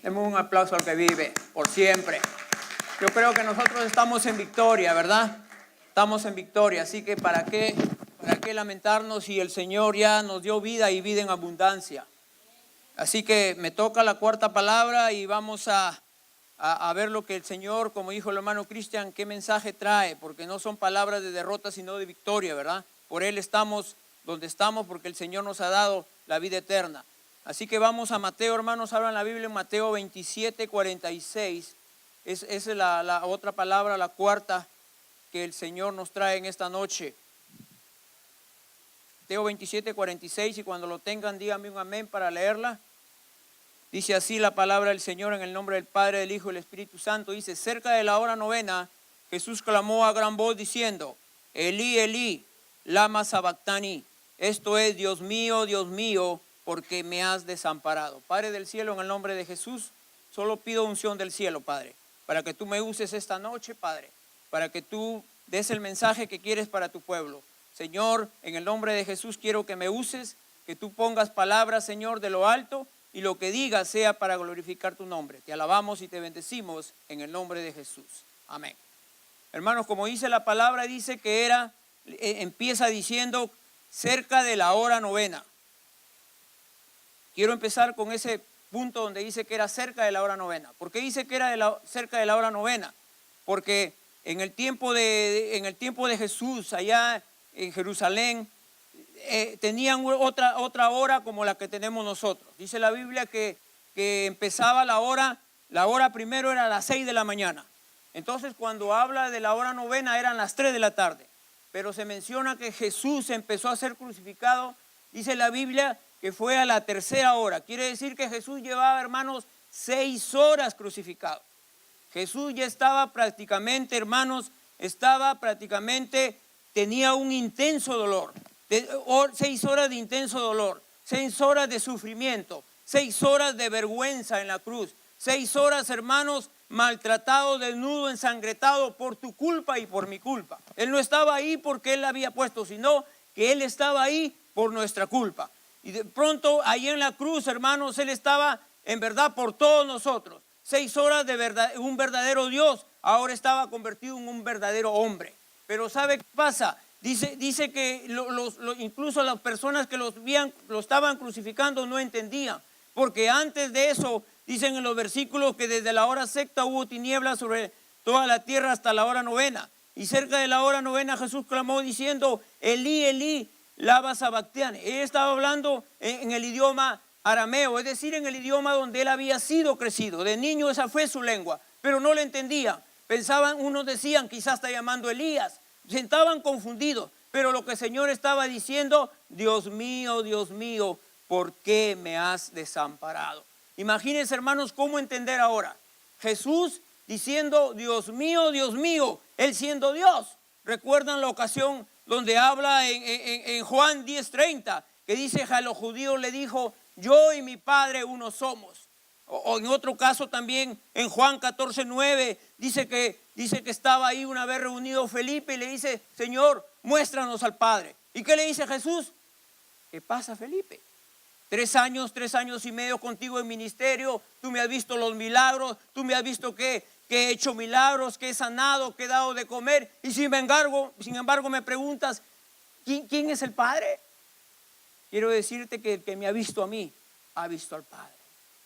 S7: Demos un aplauso al que vive por siempre. Yo creo que nosotros estamos en victoria, ¿verdad? Estamos en victoria, así que ¿para qué lamentarnos si el Señor ya nos dio vida y vida en abundancia? Así que me toca la cuarta palabra y vamos a ver lo que el Señor, como dijo el hermano Cristian, qué mensaje trae, porque no son palabras de derrota sino de victoria, ¿verdad? Por Él estamos donde estamos, porque el Señor nos ha dado la vida eterna. Así que vamos a Mateo, hermanos, hablan la Biblia en Mateo 27, 46. Esa es la otra palabra, la cuarta que el Señor nos trae en esta noche. Mateo 27, 46, y cuando lo tengan díganme un amén para leerla. Dice así la palabra del Señor en el nombre del Padre, del Hijo y del Espíritu Santo. Dice, cerca de la hora novena, Jesús clamó a gran voz diciendo, Elí, Elí, lama sabactani. Esto es, Dios mío, porque me has desamparado. Padre del cielo, en el nombre de Jesús, solo pido unción del cielo, Padre, para que tú me uses esta noche, Padre, para que tú des el mensaje que quieres para tu pueblo. Señor, en el nombre de Jesús quiero que me uses, que tú pongas palabras, Señor, de lo alto, y lo que digas sea para glorificar tu nombre. Te alabamos y te bendecimos en el nombre de Jesús. Amén. Hermanos, como dice la palabra, dice que empieza diciendo cerca de la hora novena. Quiero empezar con ese punto donde dice que era cerca de la hora novena. ¿Por qué dice que era cerca de la hora novena? Porque en el tiempo de Jesús, allá en Jerusalén, tenían otra hora como la que tenemos nosotros. Dice la Biblia que empezaba la hora primero era a las 6 de la mañana. Entonces cuando habla de la hora novena eran las 3 de la tarde. Pero se menciona que Jesús empezó a ser crucificado, dice la Biblia, que fue a la tercera hora. Quiere decir que Jesús llevaba, hermanos, 6 horas crucificado. Jesús ya estaba prácticamente, hermanos, tenía un intenso dolor. 6 horas de intenso dolor. 6 horas de sufrimiento, 6 horas de vergüenza en la cruz, 6 horas, hermanos, maltratado, desnudo, ensangretado por tu culpa y por mi culpa. Él no estaba ahí porque Él la había puesto, sino que Él estaba ahí por nuestra culpa. Y de pronto, ahí en la cruz, hermanos, Él estaba en verdad por todos nosotros. 6 horas de verdad, un verdadero Dios, ahora estaba convertido en un verdadero hombre. Pero ¿sabe qué pasa? Dice que incluso las personas que lo estaban crucificando no entendían. Porque antes de eso, dicen en los versículos que desde la hora sexta hubo tinieblas sobre toda la tierra hasta la hora novena. Y cerca de la hora novena Jesús clamó diciendo, Elí, Elí, lama sabactiane. Él estaba hablando en el idioma arameo, es decir, en el idioma donde él había sido crecido. De niño esa fue su lengua, pero no lo entendían. Pensaban, unos decían, quizás está llamando Elías. Estaban confundidos, pero lo que el Señor estaba diciendo, Dios mío, ¿por qué me has desamparado? Imagínense, hermanos, cómo entender ahora. Jesús diciendo, Dios mío, Él siendo Dios. ¿Recuerdan la ocasión donde habla en Juan 10:30? Que dice, a los judíos le dijo, yo y mi Padre uno somos. O en otro caso también en Juan 14:9 dice que estaba ahí una vez reunido Felipe y le dice, Señor, muéstranos al Padre. ¿Y qué le dice Jesús? ¿Qué pasa, Felipe? 3 años y medio contigo en ministerio, tú me has visto los milagros, tú me has visto que he hecho milagros, que he sanado, que he dado de comer, y sin embargo me preguntas, ¿quién es el Padre? Quiero decirte que el que me ha visto a mí, ha visto al Padre.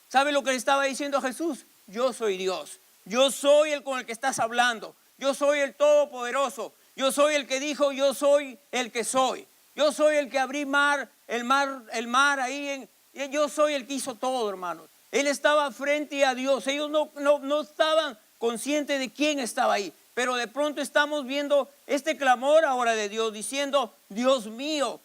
S7: ¿Sabe lo que le estaba diciendo a Jesús? Yo soy Dios, yo soy el con el que estás hablando, yo soy el Todopoderoso, yo soy el que dijo, yo soy el que soy. Yo soy el que abrí el mar ahí, yo soy el que hizo todo, hermanos. Él estaba frente a Dios, ellos no estaban conscientes de quién estaba ahí, pero de pronto estamos viendo este clamor ahora de Dios, diciendo, Dios mío,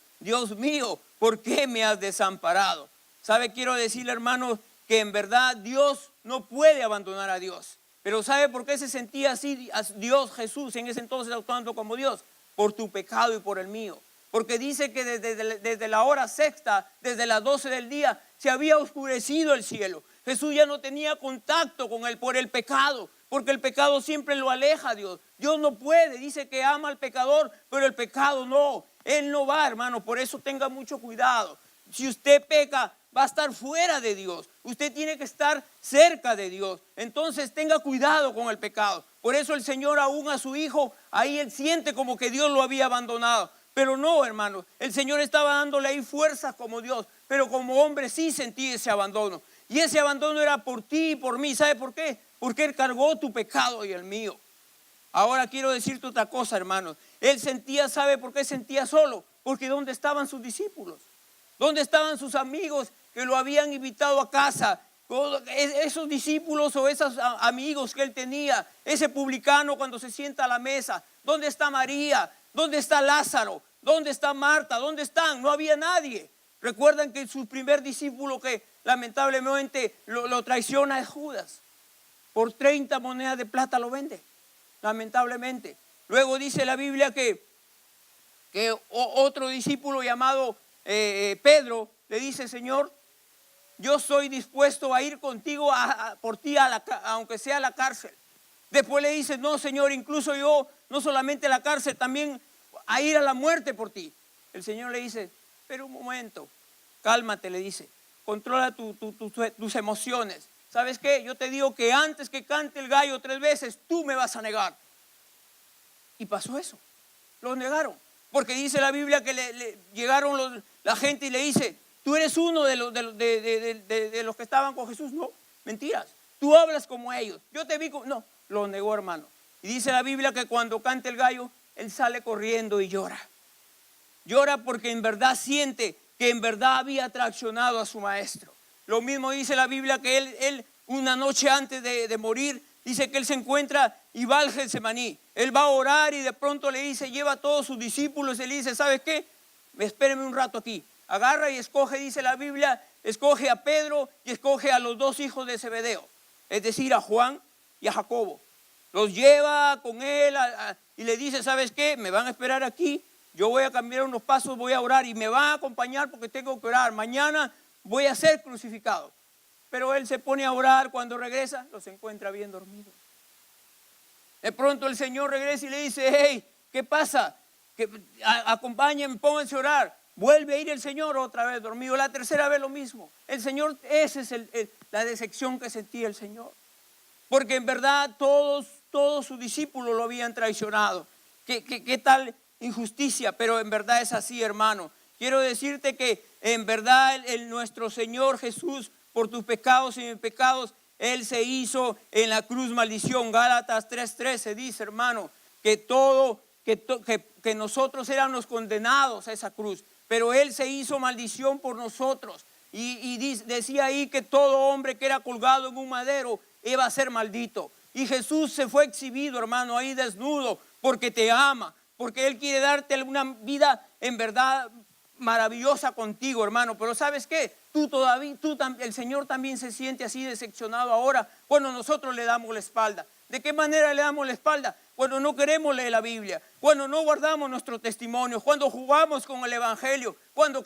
S7: ¿por qué me has desamparado? ¿Sabe? Quiero decirle, hermanos, que en verdad Dios no puede abandonar a Dios. Pero ¿sabe por qué se sentía así Dios, Jesús, en ese entonces actuando como Dios? Por tu pecado y por el mío. Porque dice que desde la hora sexta, desde las 12 del día, se había oscurecido el cielo. Jesús ya no tenía contacto con él por el pecado, porque el pecado siempre lo aleja a Dios. Dios no puede, dice que ama al pecador, pero el pecado no. Él no va, hermano, por eso tenga mucho cuidado. Si usted peca, va a estar fuera de Dios. Usted tiene que estar cerca de Dios. Entonces tenga cuidado con el pecado. Por eso el Señor aún a su hijo, ahí él siente como que Dios lo había abandonado. Pero no, hermanos, el Señor estaba dándole ahí fuerzas como Dios, pero como hombre sí sentí ese abandono. Y ese abandono era por ti y por mí. ¿Sabe por qué? Porque Él cargó tu pecado y el mío. Ahora quiero decirte otra cosa, hermanos. Él sentía, ¿sabe por qué sentía solo? Porque ¿dónde estaban sus discípulos? ¿Dónde estaban sus amigos que lo habían invitado a casa? Esos discípulos o esos amigos que él tenía, ese publicano cuando se sienta a la mesa. ¿Dónde está María? ¿Dónde está Lázaro? ¿Dónde está Marta? ¿Dónde están? No había nadie. Recuerdan que su primer discípulo que lamentablemente lo traiciona es Judas. Por 30 monedas de plata lo vende, lamentablemente. Luego dice la Biblia que otro discípulo llamado Pedro le dice, Señor, yo soy dispuesto a ir contigo por ti, aunque sea a la cárcel. Después le dice, no, Señor, incluso yo, no solamente a la cárcel, también a ir a la muerte por ti. El Señor le dice, pero un momento, cálmate, le dice, controla tus emociones. ¿Sabes qué? Yo te digo que antes que cante el gallo 3 veces, tú me vas a negar. Y pasó eso, los negaron. Porque dice la Biblia que llegaron la gente y le dice, tú eres uno de los que estaban con Jesús. No, mentiras, tú hablas como ellos. Yo te vi como... No, lo negó, hermano. Y dice la Biblia que cuando canta el gallo, él sale corriendo y llora. Llora porque en verdad siente que en verdad había traicionado a su maestro. Lo mismo dice la Biblia que él una noche antes de morir, dice que él se encuentra y va al Getsemaní. Él va a orar y de pronto le dice, lleva a todos sus discípulos y le dice, ¿sabes qué? Espéreme un rato aquí. Agarra y escoge, dice la Biblia, escoge a Pedro y escoge a los 2 hijos de Zebedeo. Es decir, a Juan y a Jacobo. Los lleva con él y le dice, ¿sabes qué? Me van a esperar aquí. yo voy a cambiar unos pasos, voy a orar y me van a acompañar porque tengo que orar. Mañana voy a ser crucificado. Pero él se pone a orar, cuando regresa, los encuentra bien dormidos. De pronto el Señor regresa y le dice, hey, ¿qué pasa? Acompáñenme, pónganse a orar. Vuelve a ir el Señor otra vez dormido. La tercera vez lo mismo. El Señor, esa es la decepción que sentía el Señor. Porque en verdad todos sus discípulos lo habían traicionado. ¿Qué tal injusticia? Pero en verdad es así, hermano. Quiero decirte que en verdad nuestro Señor Jesús, por tus pecados y mis pecados, Él se hizo en la cruz maldición. Gálatas 3:13 dice, hermano, que nosotros éramos condenados a esa cruz, pero Él se hizo maldición por nosotros. Y decía ahí que todo hombre que era colgado en un madero iba a ser maldito. Y Jesús se fue exhibido, hermano, ahí desnudo, porque te ama, porque Él quiere darte una vida en verdad maravillosa contigo, hermano. Pero ¿sabes qué? El Señor también se siente así decepcionado ahora cuando nosotros le damos la espalda. ¿De qué manera le damos la espalda? Cuando no queremos leer la Biblia, cuando no guardamos nuestro testimonio, cuando jugamos con el Evangelio, cuando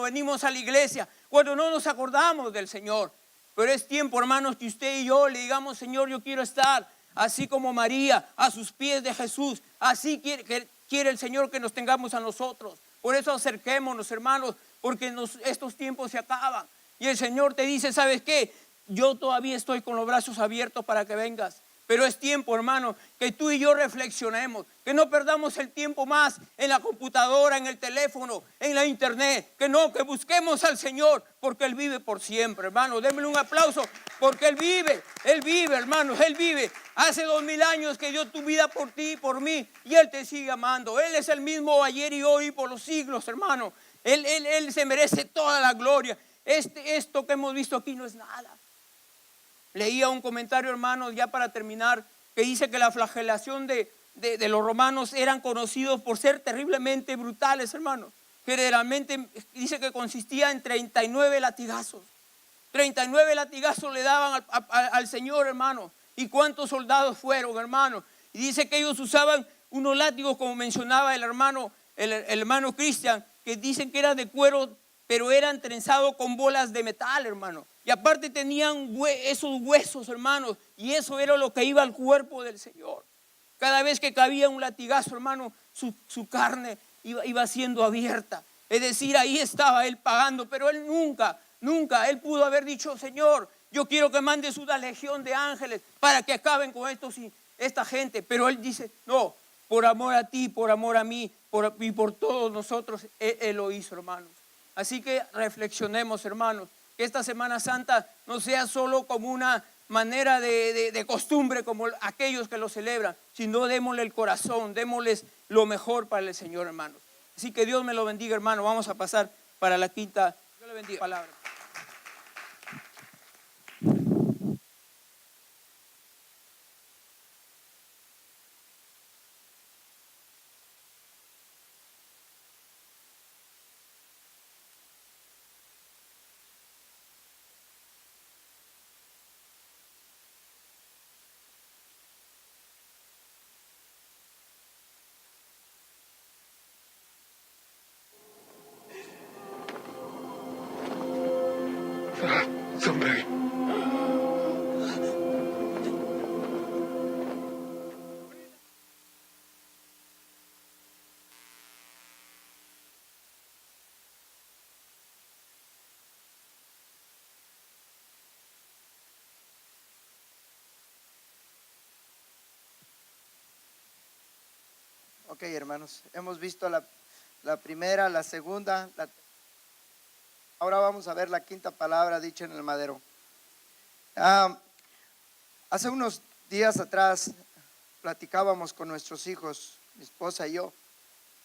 S7: venimos a la iglesia, cuando no nos acordamos del Señor. Pero es tiempo, hermanos, que usted y yo le digamos, Señor, yo quiero estar así como María, a sus pies de Jesús. Así quiere el Señor que nos tengamos a nosotros. Por eso acerquémonos, hermanos, porque estos tiempos se acaban. Y el Señor te dice, ¿sabes qué? Yo todavía estoy con los brazos abiertos para que vengas. Pero es tiempo, hermano, que tú y yo reflexionemos, que no perdamos el tiempo más en la computadora, en el teléfono, en la internet, que busquemos al Señor, porque Él vive por siempre, hermano. Démosle un aplauso, porque Él vive, hermanos, Él vive. Hace 2000 años que dio tu vida por ti y por mí, y Él te sigue amando. Él es el mismo ayer y hoy por los siglos, hermano. Él se merece toda la gloria. Esto que hemos visto aquí no es nada. Leía un comentario, hermanos, ya para terminar, que dice que la flagelación de los romanos eran conocidos por ser terriblemente brutales, hermanos. Generalmente dice que consistía en 39 latigazos. 39 latigazos le daban al Señor, hermano. ¿Y cuántos soldados fueron, hermano? Y dice que ellos usaban unos látigos, como mencionaba el hermano Cristian, que dicen que eran de cuero, pero eran trenzados con bolas de metal, hermano. Y aparte tenían esos huesos, hermanos, y eso era lo que iba al cuerpo del Señor. Cada vez que cabía un latigazo, hermano, su carne iba siendo abierta. Es decir, ahí estaba Él pagando, pero Él nunca, Él pudo haber dicho, Señor, yo quiero que mandes una legión de ángeles para que acaben con esta gente. Pero Él dice, no, por amor a ti, por amor a mí, y por todos nosotros, Él lo hizo, hermanos. Así que reflexionemos, hermanos, que esta Semana Santa no sea solo como una manera de costumbre como aquellos que lo celebran, sino démosle el corazón, démosles lo mejor para el Señor, hermanos. Así que Dios me lo bendiga, hermano. Vamos a pasar para la quinta. Dios le bendiga. Palabra.
S4: Hombre.
S3: Ok, hermanos, hemos visto la primera, la segunda, ahora vamos a ver la quinta palabra dicha en el madero. Hace unos días atrás platicábamos con nuestros hijos, mi esposa y yo,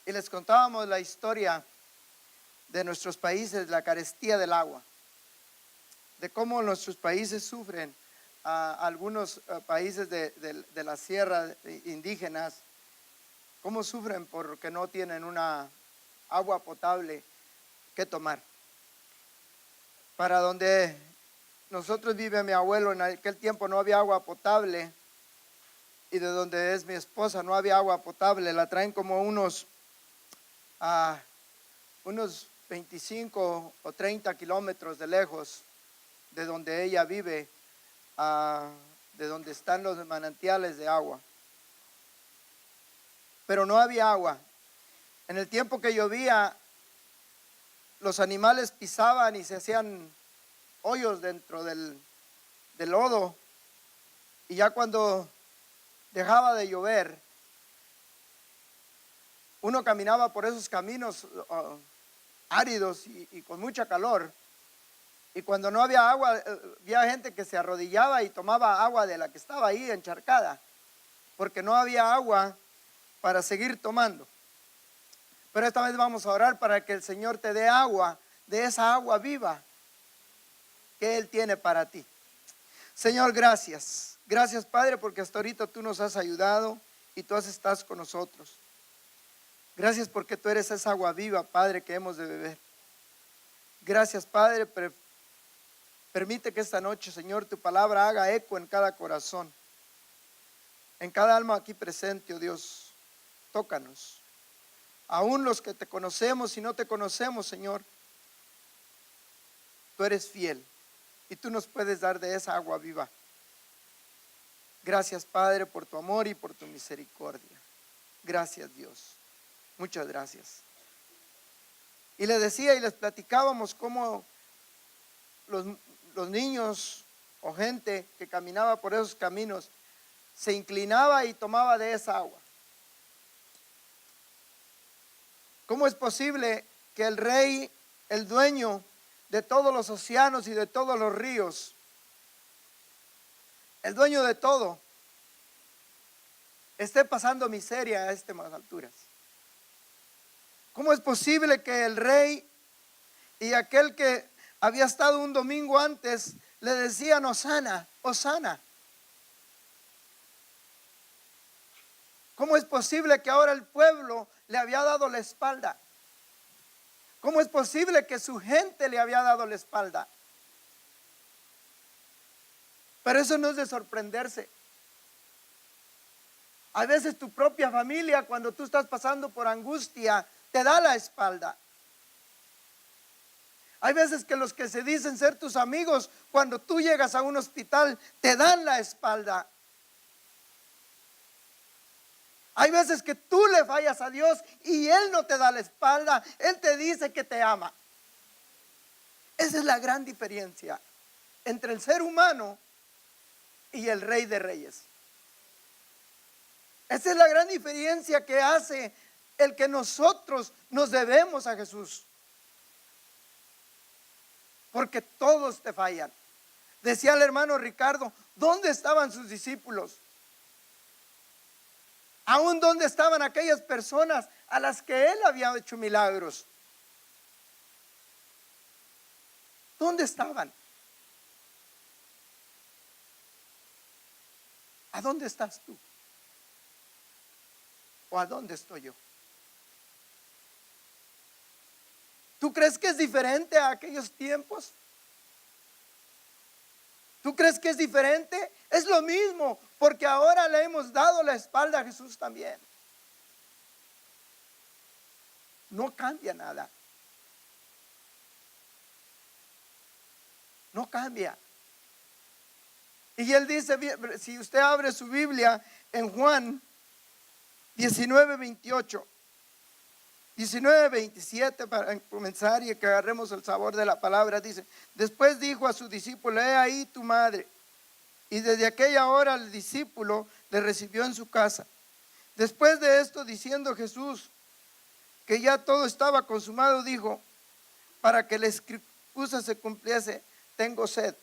S3: y les contábamos la historia de nuestros países, la carestía del agua, de cómo nuestros países sufren, algunos países de la sierra indígenas, cómo sufren porque no tienen una agua potable que tomar. Para donde nosotros vive mi abuelo, en aquel tiempo no había agua potable, y de donde es mi esposa no había agua potable. La traen como unos a unos 25 o 30 kilómetros de lejos de donde ella vive, de donde están los manantiales de agua. Pero no había agua. En el tiempo que llovía, los animales pisaban y se hacían hoyos dentro del lodo. Y ya cuando dejaba de llover, uno caminaba por esos caminos áridos y con mucha calor. Y cuando no había agua, había gente que se arrodillaba y tomaba agua de la que estaba ahí encharcada, porque no había agua para seguir tomando. Pero esta vez vamos a orar para que el Señor te dé agua, de esa agua viva que Él tiene para ti. Señor, gracias. Gracias, Padre, porque hasta ahorita tú nos has ayudado y tú estás con nosotros. Gracias porque tú eres esa agua viva, Padre, que hemos de beber. Gracias, Padre, permite que esta noche, Señor, tu palabra haga eco en cada corazón, en cada alma aquí presente, oh Dios. Tócanos. Aún los que te conocemos y no te conocemos, Señor, tú eres fiel y tú nos puedes dar de esa agua viva. Gracias, Padre, por tu amor y por tu misericordia. Gracias, Dios. Muchas gracias. Y les decía y les platicábamos cómo los niños o gente que caminaba por esos caminos se inclinaba y tomaba de esa agua. ¿Cómo es posible que el rey, el dueño de todos los océanos y de todos los ríos, el dueño de todo, esté pasando miseria a estas alturas? ¿Cómo es posible que el rey y aquel que había estado un domingo antes le decían Hosana, Hosana? ¿Cómo es posible que ahora el pueblo le había dado la espalda? ¿Cómo es posible que su gente le había dado la espalda? Pero eso no es de sorprenderse. A veces tu propia familia, cuando tú estás pasando por angustia, te da la espalda. Hay veces que los que se dicen ser tus amigos, cuando tú llegas a un hospital, te dan la espalda. Hay veces que tú le fallas a Dios y Él no te da la espalda. Él te dice que te ama. Esa es la gran diferencia entre el ser humano y el Rey de Reyes. Esa es la gran diferencia que hace el que nosotros nos debemos a Jesús. Porque todos te fallan. Decía el hermano Ricardo, ¿dónde estaban sus discípulos? Aún dónde estaban aquellas personas a las que Él había hecho milagros. ¿Dónde estaban? ¿A dónde estás tú? ¿O a dónde estoy yo? ¿Tú crees que es diferente a aquellos tiempos? ¿Tú crees que es diferente? Es lo mismo, porque ahora le hemos dado la espalda a Jesús también. No cambia nada. No cambia. Y él dice, si usted abre su Biblia en Juan 19:28, 19:27, para comenzar y que agarremos el sabor de la palabra, dice: después dijo a su discípulo, he ahí tu madre. Y desde aquella hora el discípulo le recibió en su casa. Después de esto, diciendo Jesús que ya todo estaba consumado, dijo, para que la escritura se cumpliese, tengo sed.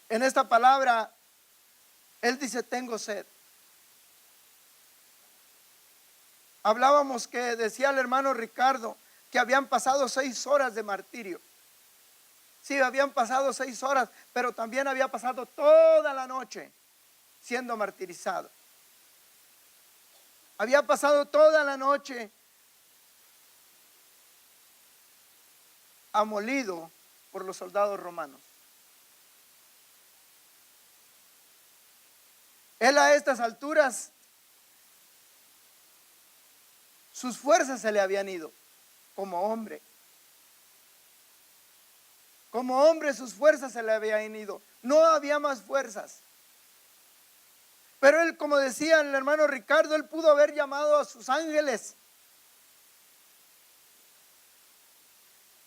S3: En esta palabra, Él dice, tengo sed. Hablábamos que decía el hermano Ricardo que habían pasado 6 horas de martirio. Sí, habían pasado 6 horas, pero también había pasado toda la noche siendo martirizado. Había pasado toda la noche amolido por los soldados romanos. Él a estas alturas sus fuerzas se le habían ido como hombre. Como hombre sus fuerzas se le habían ido. No había más fuerzas. Pero él, como decía el hermano Ricardo, él pudo haber llamado a sus ángeles.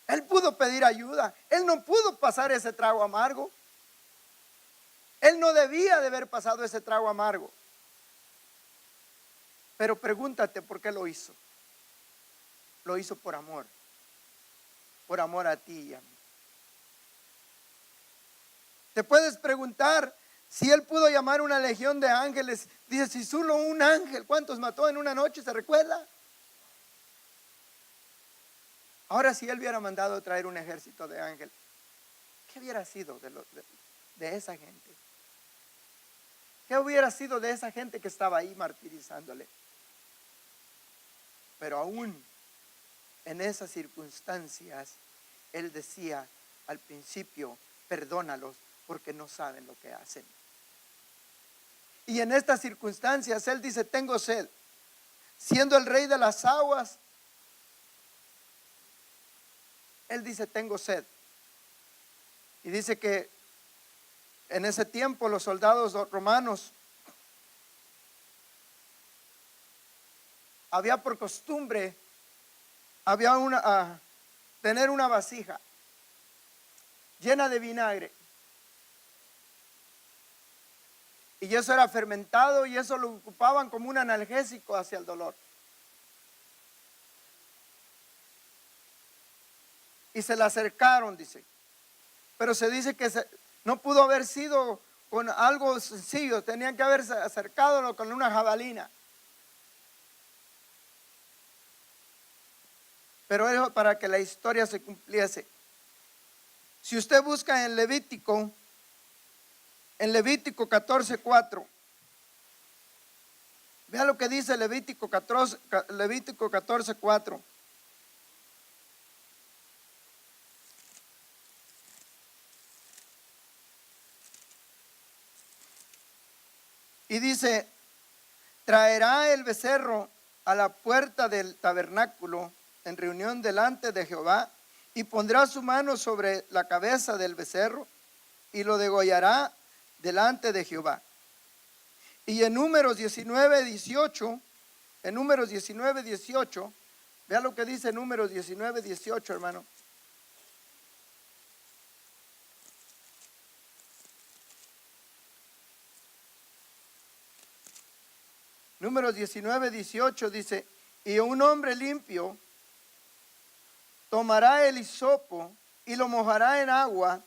S3: Él pudo pedir ayuda. Él no pudo pasar ese trago amargo. Él no debía de haber pasado ese trago amargo. Pero pregúntate por qué lo hizo. Lo hizo por amor. Por amor a ti y a mí. Te puedes preguntar si él pudo llamar una legión de ángeles. Dice, si solo un ángel, ¿cuántos mató en una noche? ¿Se recuerda? Ahora, si él hubiera mandado traer un ejército de ángeles, ¿qué hubiera sido de esa gente? ¿Qué hubiera sido de esa gente que estaba ahí martirizándole? Pero aún en esas circunstancias, él decía al principio, perdónalos porque no saben lo que hacen. Y en estas circunstancias, él dice, tengo sed. Siendo el rey de las aguas, él dice, tengo sed. Y dice que en ese tiempo los soldados romanos había por costumbre, tener una vasija llena de vinagre. Y eso era fermentado y eso lo ocupaban como un analgésico hacia el dolor. Y se le acercaron, dice. Pero se dice que no pudo haber sido con algo sencillo, tenían que haberse acercado con una jabalina. Pero eso para que la historia se cumpliese. Si usted busca en Levítico 14:4, vea lo que dice Levítico 14:4. Y dice, traerá el becerro a la puerta del tabernáculo en reunión delante de Jehová y pondrá su mano sobre la cabeza del becerro y lo degollará delante de Jehová. Y en Números 19:18, vea lo que dice Números 19:18, hermano. Números 19:18 dice, y un hombre limpio tomará el hisopo y lo mojará en agua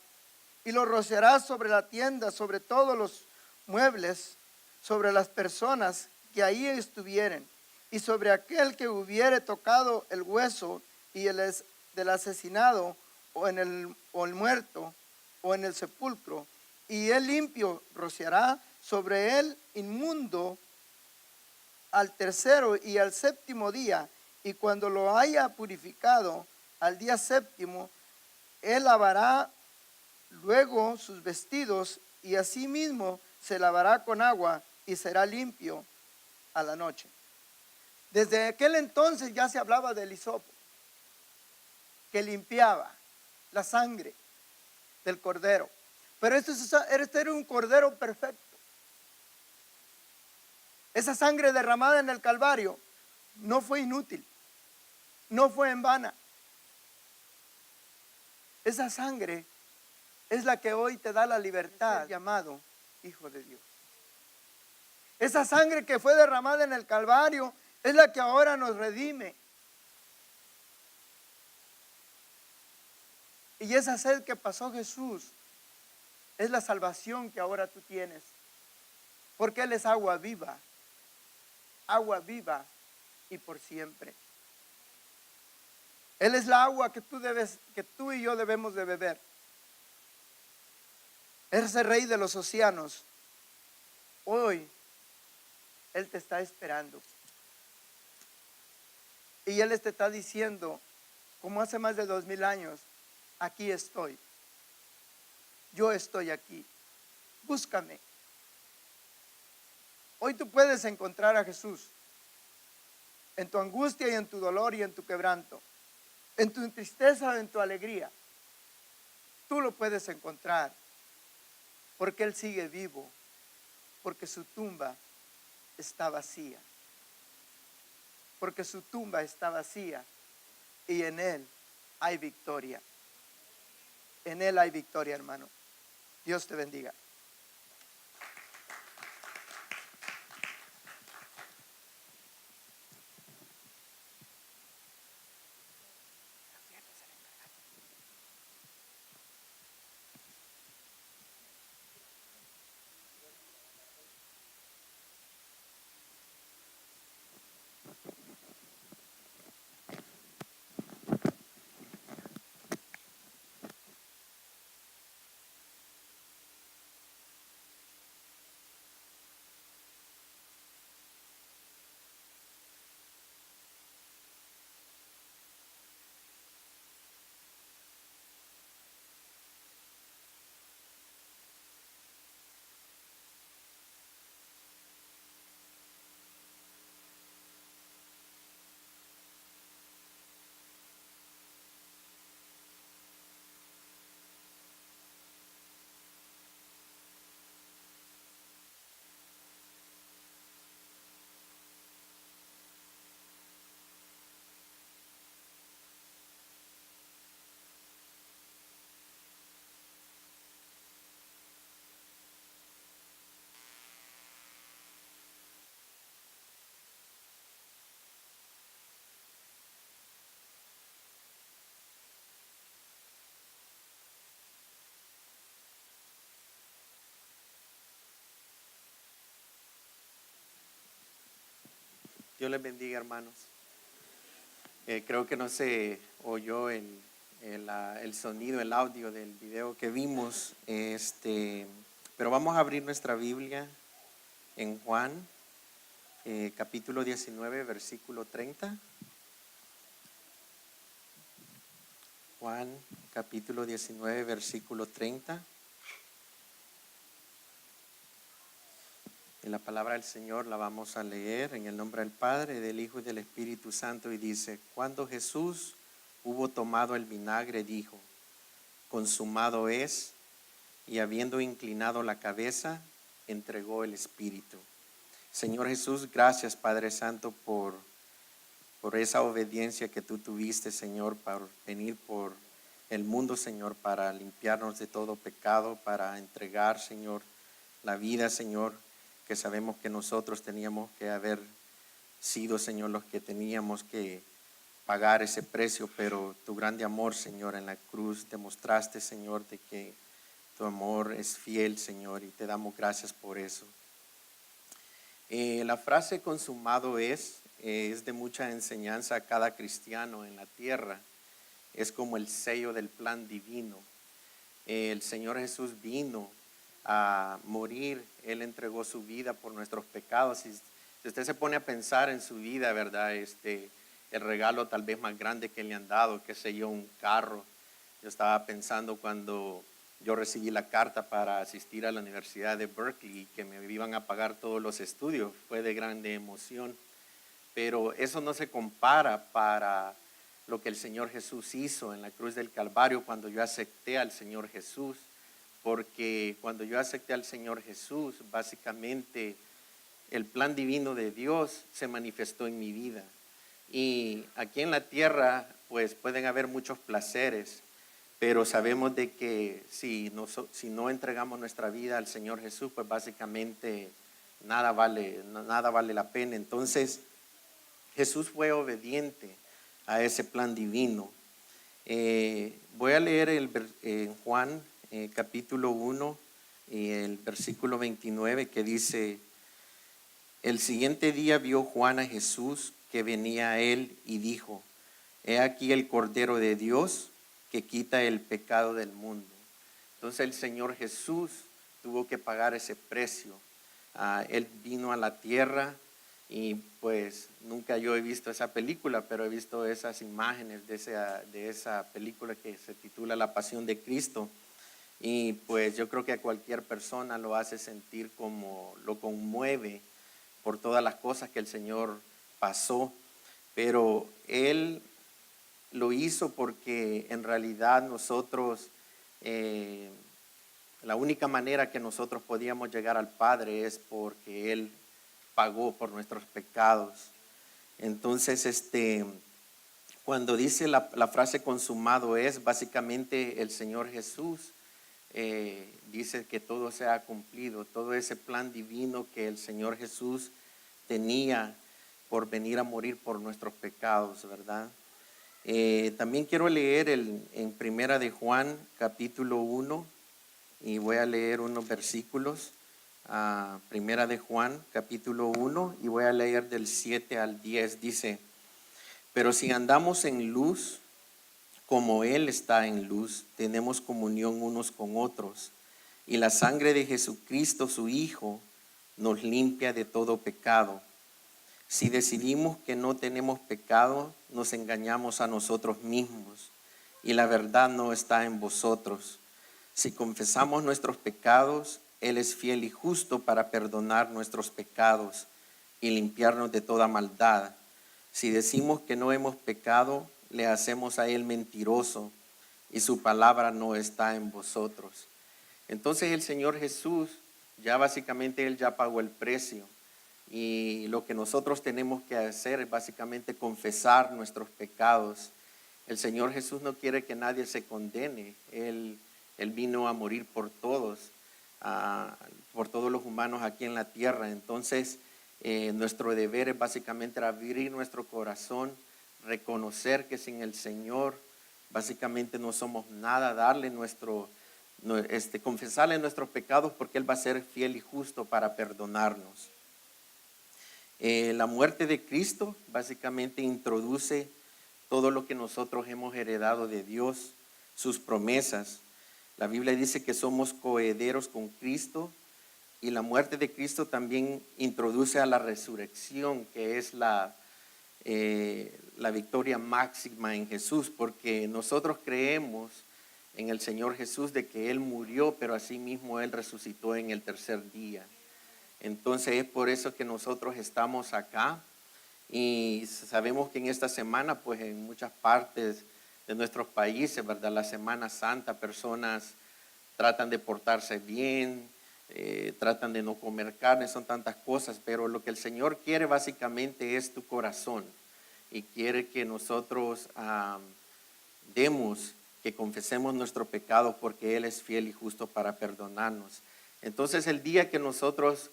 S3: y lo rociará sobre la tienda, sobre todos los muebles, sobre las personas que ahí estuvieren y sobre aquel que hubiere tocado el hueso y del asesinado o el muerto o en el sepulcro, y el limpio rociará sobre él inmundo al tercero y al séptimo día, y cuando lo haya purificado al día séptimo, él lavará luego sus vestidos y asimismo se lavará con agua y será limpio a la noche. Desde aquel entonces ya se hablaba del hisopo, que limpiaba la sangre del cordero. Pero este era un cordero perfecto. Esa sangre derramada en el Calvario no fue inútil, no fue en vana. Esa sangre es la que hoy te da la libertad, llamado Hijo de Dios. Esa sangre que fue derramada en el Calvario es la que ahora nos redime. Y esa sed que pasó Jesús es la salvación que ahora tú tienes. Porque Él es agua viva y por siempre. Él es la agua que tú y yo debemos de beber. Ese Rey de los océanos, hoy Él te está esperando. Y Él te está diciendo, como hace más de 2000 años, aquí estoy. Yo estoy aquí. Búscame. Hoy tú puedes encontrar a Jesús. en tu angustia y en tu dolor y en tu quebranto, en tu tristeza o en tu alegría. Tú lo puedes encontrar, porque Él sigue vivo, porque su tumba está vacía, porque su tumba está vacía y en Él hay victoria. En Él hay victoria, hermano. Dios te bendiga.
S8: Dios les bendiga, hermanos. Creo que no se oyó el sonido, el audio del video que vimos, pero vamos a abrir nuestra Biblia en Juan, capítulo 19, versículo 30. Juan, capítulo 19, versículo 30. Y la palabra del Señor la vamos a leer en el nombre del Padre, del Hijo y del Espíritu Santo. Y dice: cuando Jesús hubo tomado el vinagre, dijo: consumado es. Y habiendo inclinado la cabeza, entregó el Espíritu. Señor Jesús, gracias, Padre Santo, por esa obediencia que tú tuviste, Señor, para venir por el mundo, Señor, para limpiarnos de todo pecado, para entregar, Señor, la vida, Señor, que sabemos que nosotros teníamos que haber sido, Señor, los que teníamos que pagar ese precio, pero tu grande amor, Señor, en la cruz demostraste, Señor, de que tu amor es fiel, Señor, y te damos gracias por eso. La frase consumado es de mucha enseñanza a cada cristiano en la tierra. Es como el sello del plan divino. El Señor Jesús vino a morir, Él entregó su vida por nuestros pecados. Si usted se pone a pensar en su vida, ¿verdad? El regalo tal vez más grande que le han dado, qué sé yo, un carro. Yo estaba pensando cuando yo recibí la carta para asistir a la Universidad de Berkeley, que me iban a pagar todos los estudios, fue de grande emoción. Pero eso no se compara para lo que el Señor Jesús hizo en la cruz del Calvario cuando yo acepté al Señor Jesús. Porque cuando yo acepté al Señor Jesús, básicamente el plan divino de Dios se manifestó en mi vida. Y aquí en la tierra, pues pueden haber muchos placeres, pero sabemos de que si no entregamos nuestra vida al Señor Jesús, pues básicamente nada vale la pena. Entonces, Jesús fue obediente a ese plan divino. Voy a leer en Juan, capítulo 1 y el versículo 29, que dice: el siguiente día vio Juan a Jesús que venía a él y dijo: he aquí el Cordero de Dios que quita el pecado del mundo. Entonces el Señor Jesús tuvo que pagar ese precio. Él vino a la tierra y pues nunca yo he visto esa película, pero he visto esas imágenes de esa película que se titula La Pasión de Cristo. Y pues yo creo que a cualquier persona lo hace sentir como lo conmueve por todas las cosas que el Señor pasó. pero Él lo hizo porque en realidad nosotros, la única manera que nosotros podíamos llegar al Padre es porque Él pagó por nuestros pecados. Entonces, cuando dice la frase consumado es, básicamente el Señor Jesús dice que todo se ha cumplido, todo ese plan divino que el Señor Jesús tenía por venir a morir por nuestros pecados, ¿verdad? También quiero leer en Primera de Juan, capítulo 1, y voy a leer unos versículos. Primera de Juan, capítulo 1, y voy a leer del 7 al 10. Dice: pero si andamos en luz, como Él está en luz, tenemos comunión unos con otros, y la sangre de Jesucristo, su Hijo, nos limpia de todo pecado. Si decidimos que no tenemos pecado, nos engañamos a nosotros mismos, y la verdad no está en vosotros. Si confesamos nuestros pecados, Él es fiel y justo para perdonar nuestros pecados y limpiarnos de toda maldad. Si decimos que no hemos pecado, le hacemos a Él mentiroso y su palabra no está en vosotros. Entonces el Señor Jesús, ya básicamente Él ya pagó el precio, y lo que nosotros tenemos que hacer es básicamente confesar nuestros pecados. El Señor Jesús no quiere que nadie se condene. Él vino a morir por todos los humanos aquí en la tierra. Entonces, nuestro deber es básicamente abrir nuestro corazón, reconocer que sin el Señor básicamente no somos nada, confesarle nuestros pecados, porque Él va a ser fiel y justo para perdonarnos. La muerte de Cristo básicamente introduce todo lo que nosotros hemos heredado de Dios, sus promesas. La Biblia dice que somos coherederos con Cristo, y la muerte de Cristo también introduce a la resurrección, que es la victoria máxima en Jesús, porque nosotros creemos en el Señor Jesús de que Él murió, pero asimismo Él resucitó en el tercer día. Entonces es por eso que nosotros estamos acá, y sabemos que en esta semana, pues en muchas partes de nuestros países, ¿verdad? La Semana Santa, personas tratan de portarse bien, tratan de no comer carne, son tantas cosas, pero lo que el Señor quiere básicamente es tu corazón, y quiere que nosotros que confesemos nuestro pecado, porque Él es fiel y justo para perdonarnos. Entonces el día que nosotros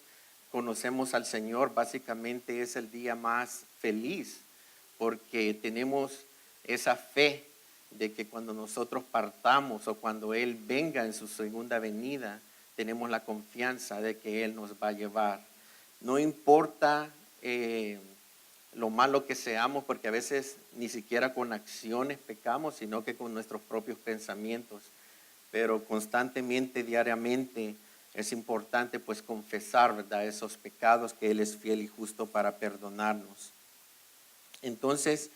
S8: conocemos al Señor, básicamente es el día más feliz, porque tenemos esa fe de que cuando nosotros partamos o cuando Él venga en su segunda venida, tenemos la confianza de que Él nos va a llevar. No importa lo malo que seamos, porque a veces ni siquiera con acciones pecamos, sino que con nuestros propios pensamientos, pero constantemente, diariamente, es importante pues confesar, ¿verdad?, esos pecados, que Él es fiel y justo para perdonarnos. Entonces,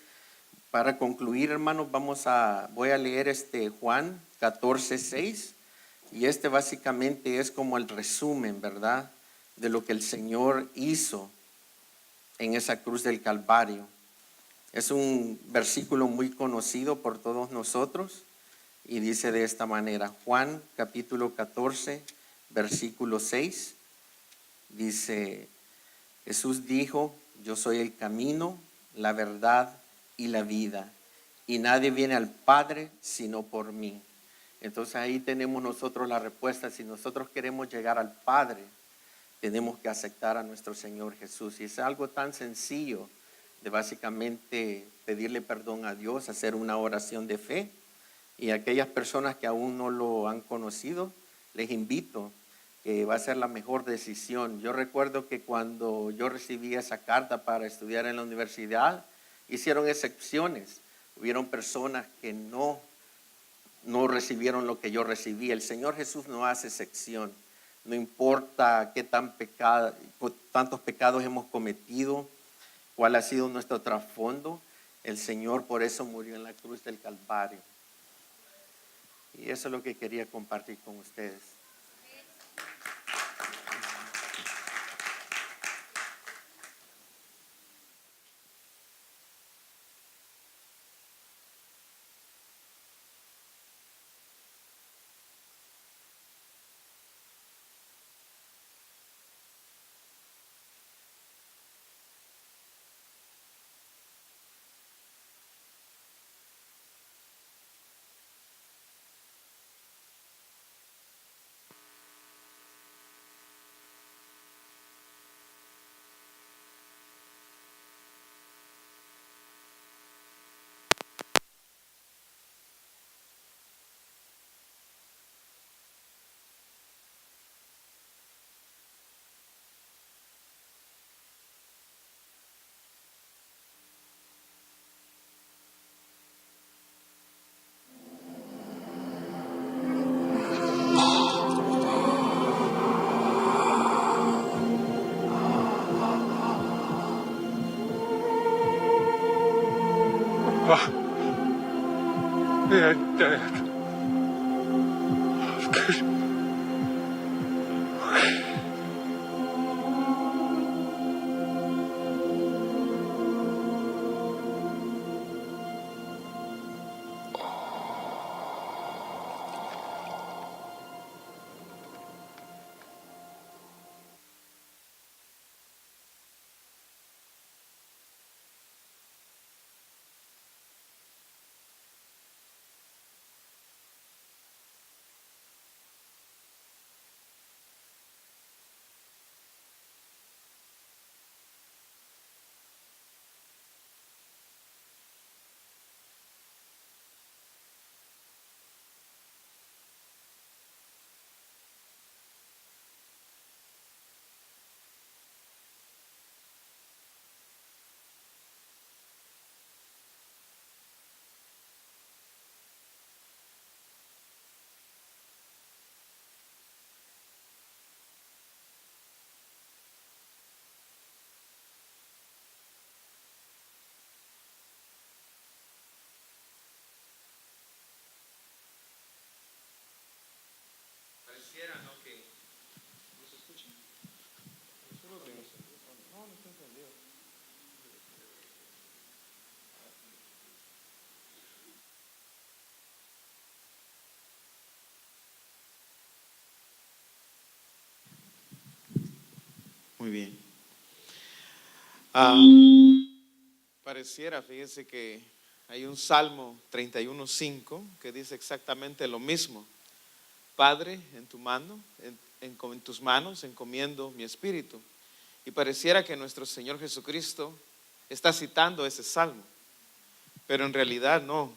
S8: para concluir, hermanos, voy a leer Juan 14:6, y básicamente es como el resumen, ¿verdad?, de lo que el Señor hizo en esa cruz del Calvario. Es un versículo muy conocido por todos nosotros, y dice de esta manera: Juan capítulo 14, versículo 6, dice: Jesús dijo: yo soy el camino, la verdad y la vida, y nadie viene al Padre sino por mí. Entonces ahí tenemos nosotros la respuesta. Si nosotros queremos llegar al Padre, tenemos que aceptar a nuestro Señor Jesús. Y es algo tan sencillo de básicamente pedirle perdón a Dios, hacer una oración de fe. Y aquellas personas que aún no lo han conocido, les invito, que va a ser la mejor decisión. Yo recuerdo que cuando yo recibí esa carta para estudiar en la universidad, hicieron excepciones. Hubieron personas que no recibieron lo que yo recibí. El Señor Jesús no hace excepción. No importa qué tantos pecados hemos cometido, cuál ha sido nuestro trasfondo, el Señor por eso murió en la cruz del Calvario. Y eso es lo que quería compartir con ustedes.
S4: am dead.
S2: Pareciera, ¿no? Que no se escucha. No, no está encendido. Muy bien. Pareciera, fíjese que hay un Salmo 31:5 que dice exactamente lo mismo. Padre, en tu mano, en tus manos encomiendo mi espíritu. Y pareciera que nuestro Señor Jesucristo está citando ese salmo, pero en realidad no.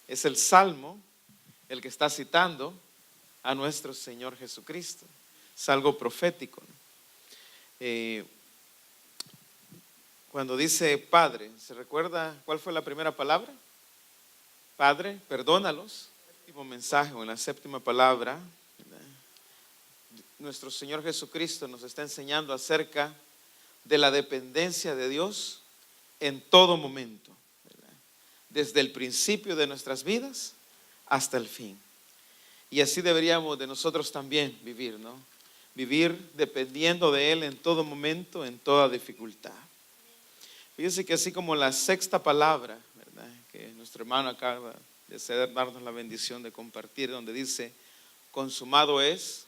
S2: Es el salmo el que está citando a nuestro Señor Jesucristo. Es algo profético, ¿no? Cuando dice Padre, ¿se recuerda cuál fue la primera palabra? Padre, perdónalos. Último mensaje, o en la séptima palabra, nuestro Señor Jesucristo nos está enseñando acerca de la dependencia de Dios en todo momento, ¿verdad? Desde el principio de nuestras vidas hasta el fin. Y así deberíamos de nosotros también vivir, ¿no? Vivir dependiendo de Él en todo momento, en toda dificultad. Fíjese que así como la sexta palabra, ¿verdad?, que nuestro hermano acaba de darnos la bendición de compartir, donde dice consumado es,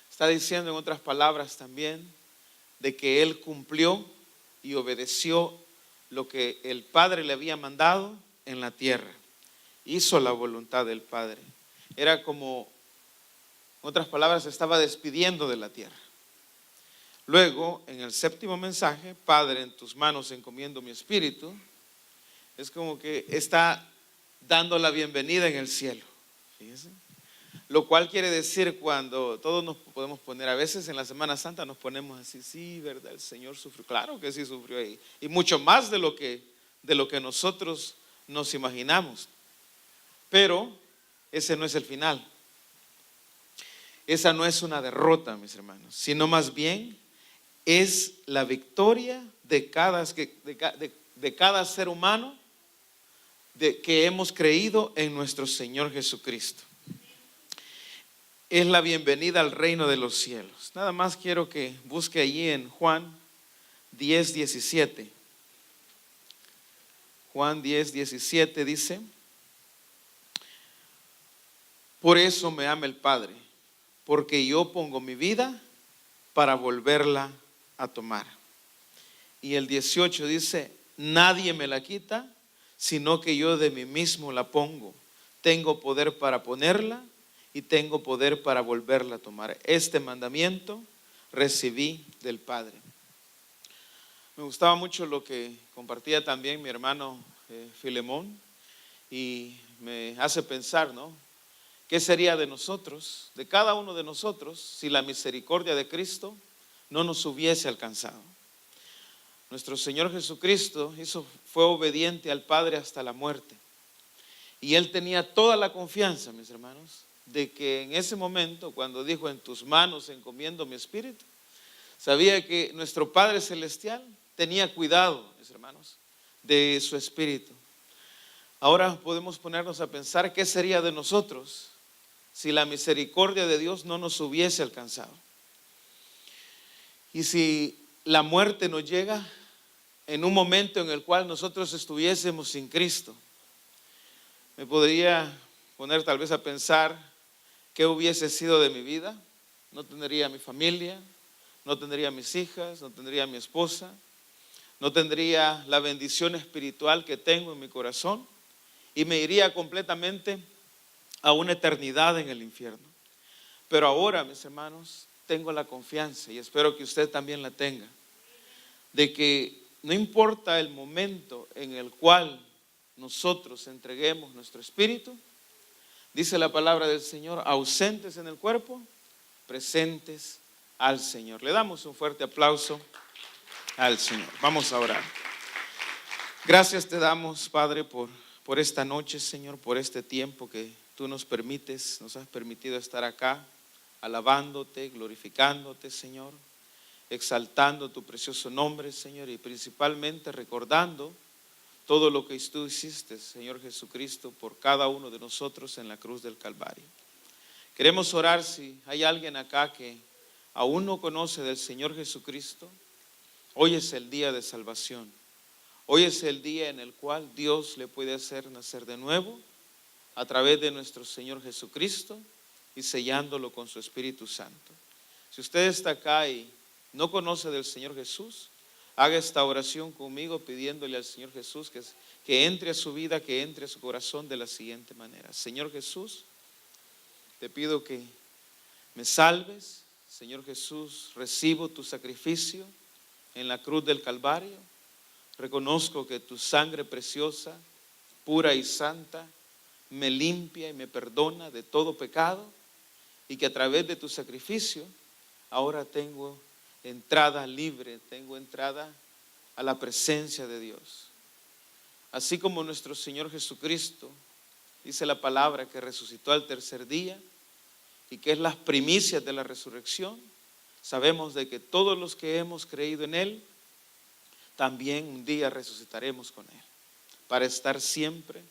S2: está diciendo en otras palabras también de que Él cumplió y obedeció lo que el Padre le había mandado en la tierra. Hizo la voluntad del Padre. Era como, en otras palabras, se estaba despidiendo de la tierra. Luego, en el séptimo mensaje, Padre, en tus manos encomiendo mi espíritu, es como que está dando la bienvenida en el cielo. Fíjense. Lo cual quiere decir, cuando todos nos podemos poner, a veces en la Semana Santa nos ponemos así, sí, ¿verdad? El Señor sufrió. Claro que sí sufrió ahí. Y mucho más de lo que nosotros nos imaginamos. Pero ese no es el final. Esa no es una derrota, mis hermanos, sino más bien es la victoria de cada ser humano que hemos creído en nuestro Señor Jesucristo. Es la bienvenida al reino de los cielos. Nada más quiero que busque allí en Juan 10:17. Juan 10:17 dice: por eso me ama el Padre, porque yo pongo mi vida para volverla a tomar. Y el 18 dice: nadie me la quita, sino que yo de mí mismo la pongo. Tengo poder para ponerla y tengo poder para volverla a tomar. Este mandamiento recibí del Padre. Me gustaba mucho lo que compartía también mi hermano Filemón, y me hace pensar, ¿no? ¿Qué sería de nosotros, de cada uno de nosotros, si la misericordia de Cristo no nos hubiese alcanzado? Nuestro Señor Jesucristo fue obediente al Padre hasta la muerte. Y Él tenía toda la confianza, mis hermanos, de que en ese momento, cuando dijo en tus manos encomiendo mi espíritu, sabía que nuestro Padre Celestial tenía cuidado, mis hermanos, de su espíritu. Ahora podemos ponernos a pensar qué sería de nosotros si la misericordia de Dios no nos hubiese alcanzado. Y si la muerte nos llega en un momento en el cual nosotros estuviésemos sin Cristo. Me podría poner tal vez a pensar qué hubiese sido de mi vida. No tendría mi familia, no tendría mis hijas, no tendría mi esposa, no tendría la bendición espiritual que tengo en mi corazón y me iría completamente a una eternidad en el infierno. Pero ahora, mis hermanos, tengo la confianza y espero que usted también la tenga, de que no importa el momento en el cual nosotros entreguemos nuestro espíritu, dice la palabra del Señor, ausentes en el cuerpo, presentes al Señor. Le damos un fuerte aplauso al Señor. Vamos a orar. Gracias te damos, Padre, por esta noche, Señor, por este tiempo que tú nos permites, nos has permitido estar acá, alabándote, glorificándote, Señor, exaltando tu precioso nombre, Señor, y principalmente recordando todo lo que tú hiciste, Señor Jesucristo, por cada uno de nosotros en la cruz del Calvario. Queremos orar si hay alguien acá que aún no conoce del Señor Jesucristo. Hoy es el día de salvación. Hoy es el día en el cual Dios le puede hacer nacer de nuevo a través de nuestro Señor Jesucristo y sellándolo con su Espíritu Santo. Si usted está acá y no conoce del Señor Jesús, haga esta oración conmigo pidiéndole al Señor Jesús que entre a su vida, que entre a su corazón de la siguiente manera. Señor Jesús, te pido que me salves. Señor Jesús, recibo tu sacrificio en la cruz del Calvario. Reconozco que tu sangre preciosa, pura y santa, me limpia y me perdona de todo pecado y que a través de tu sacrificio ahora tengo entrada libre, tengo entrada a la presencia de Dios. Así como nuestro Señor Jesucristo, dice la palabra, que resucitó al tercer día y que es las primicias de la resurrección, sabemos de que todos los que hemos creído en Él, también un día resucitaremos con Él, para estar siempre,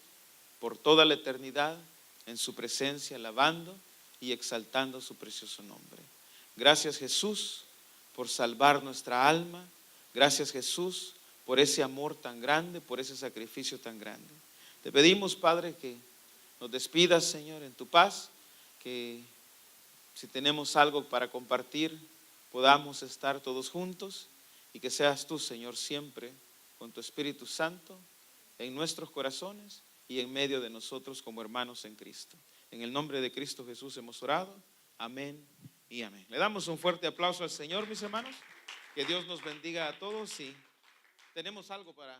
S2: por toda la eternidad, en su presencia, alabando y exaltando su precioso nombre. Gracias, Jesús, por salvar nuestra alma. Gracias, Jesús, por ese amor tan grande, por ese sacrificio tan grande. Te pedimos, Padre, que nos despidas, Señor, en tu paz, que si tenemos algo para compartir, podamos estar todos juntos y que seas tú, Señor, siempre con tu Espíritu Santo en nuestros corazones y en medio de nosotros como hermanos en Cristo. En el nombre de Cristo Jesús hemos orado. Amén y amén. Le damos un fuerte aplauso al Señor, mis hermanos. Que Dios nos bendiga a todos y tenemos algo para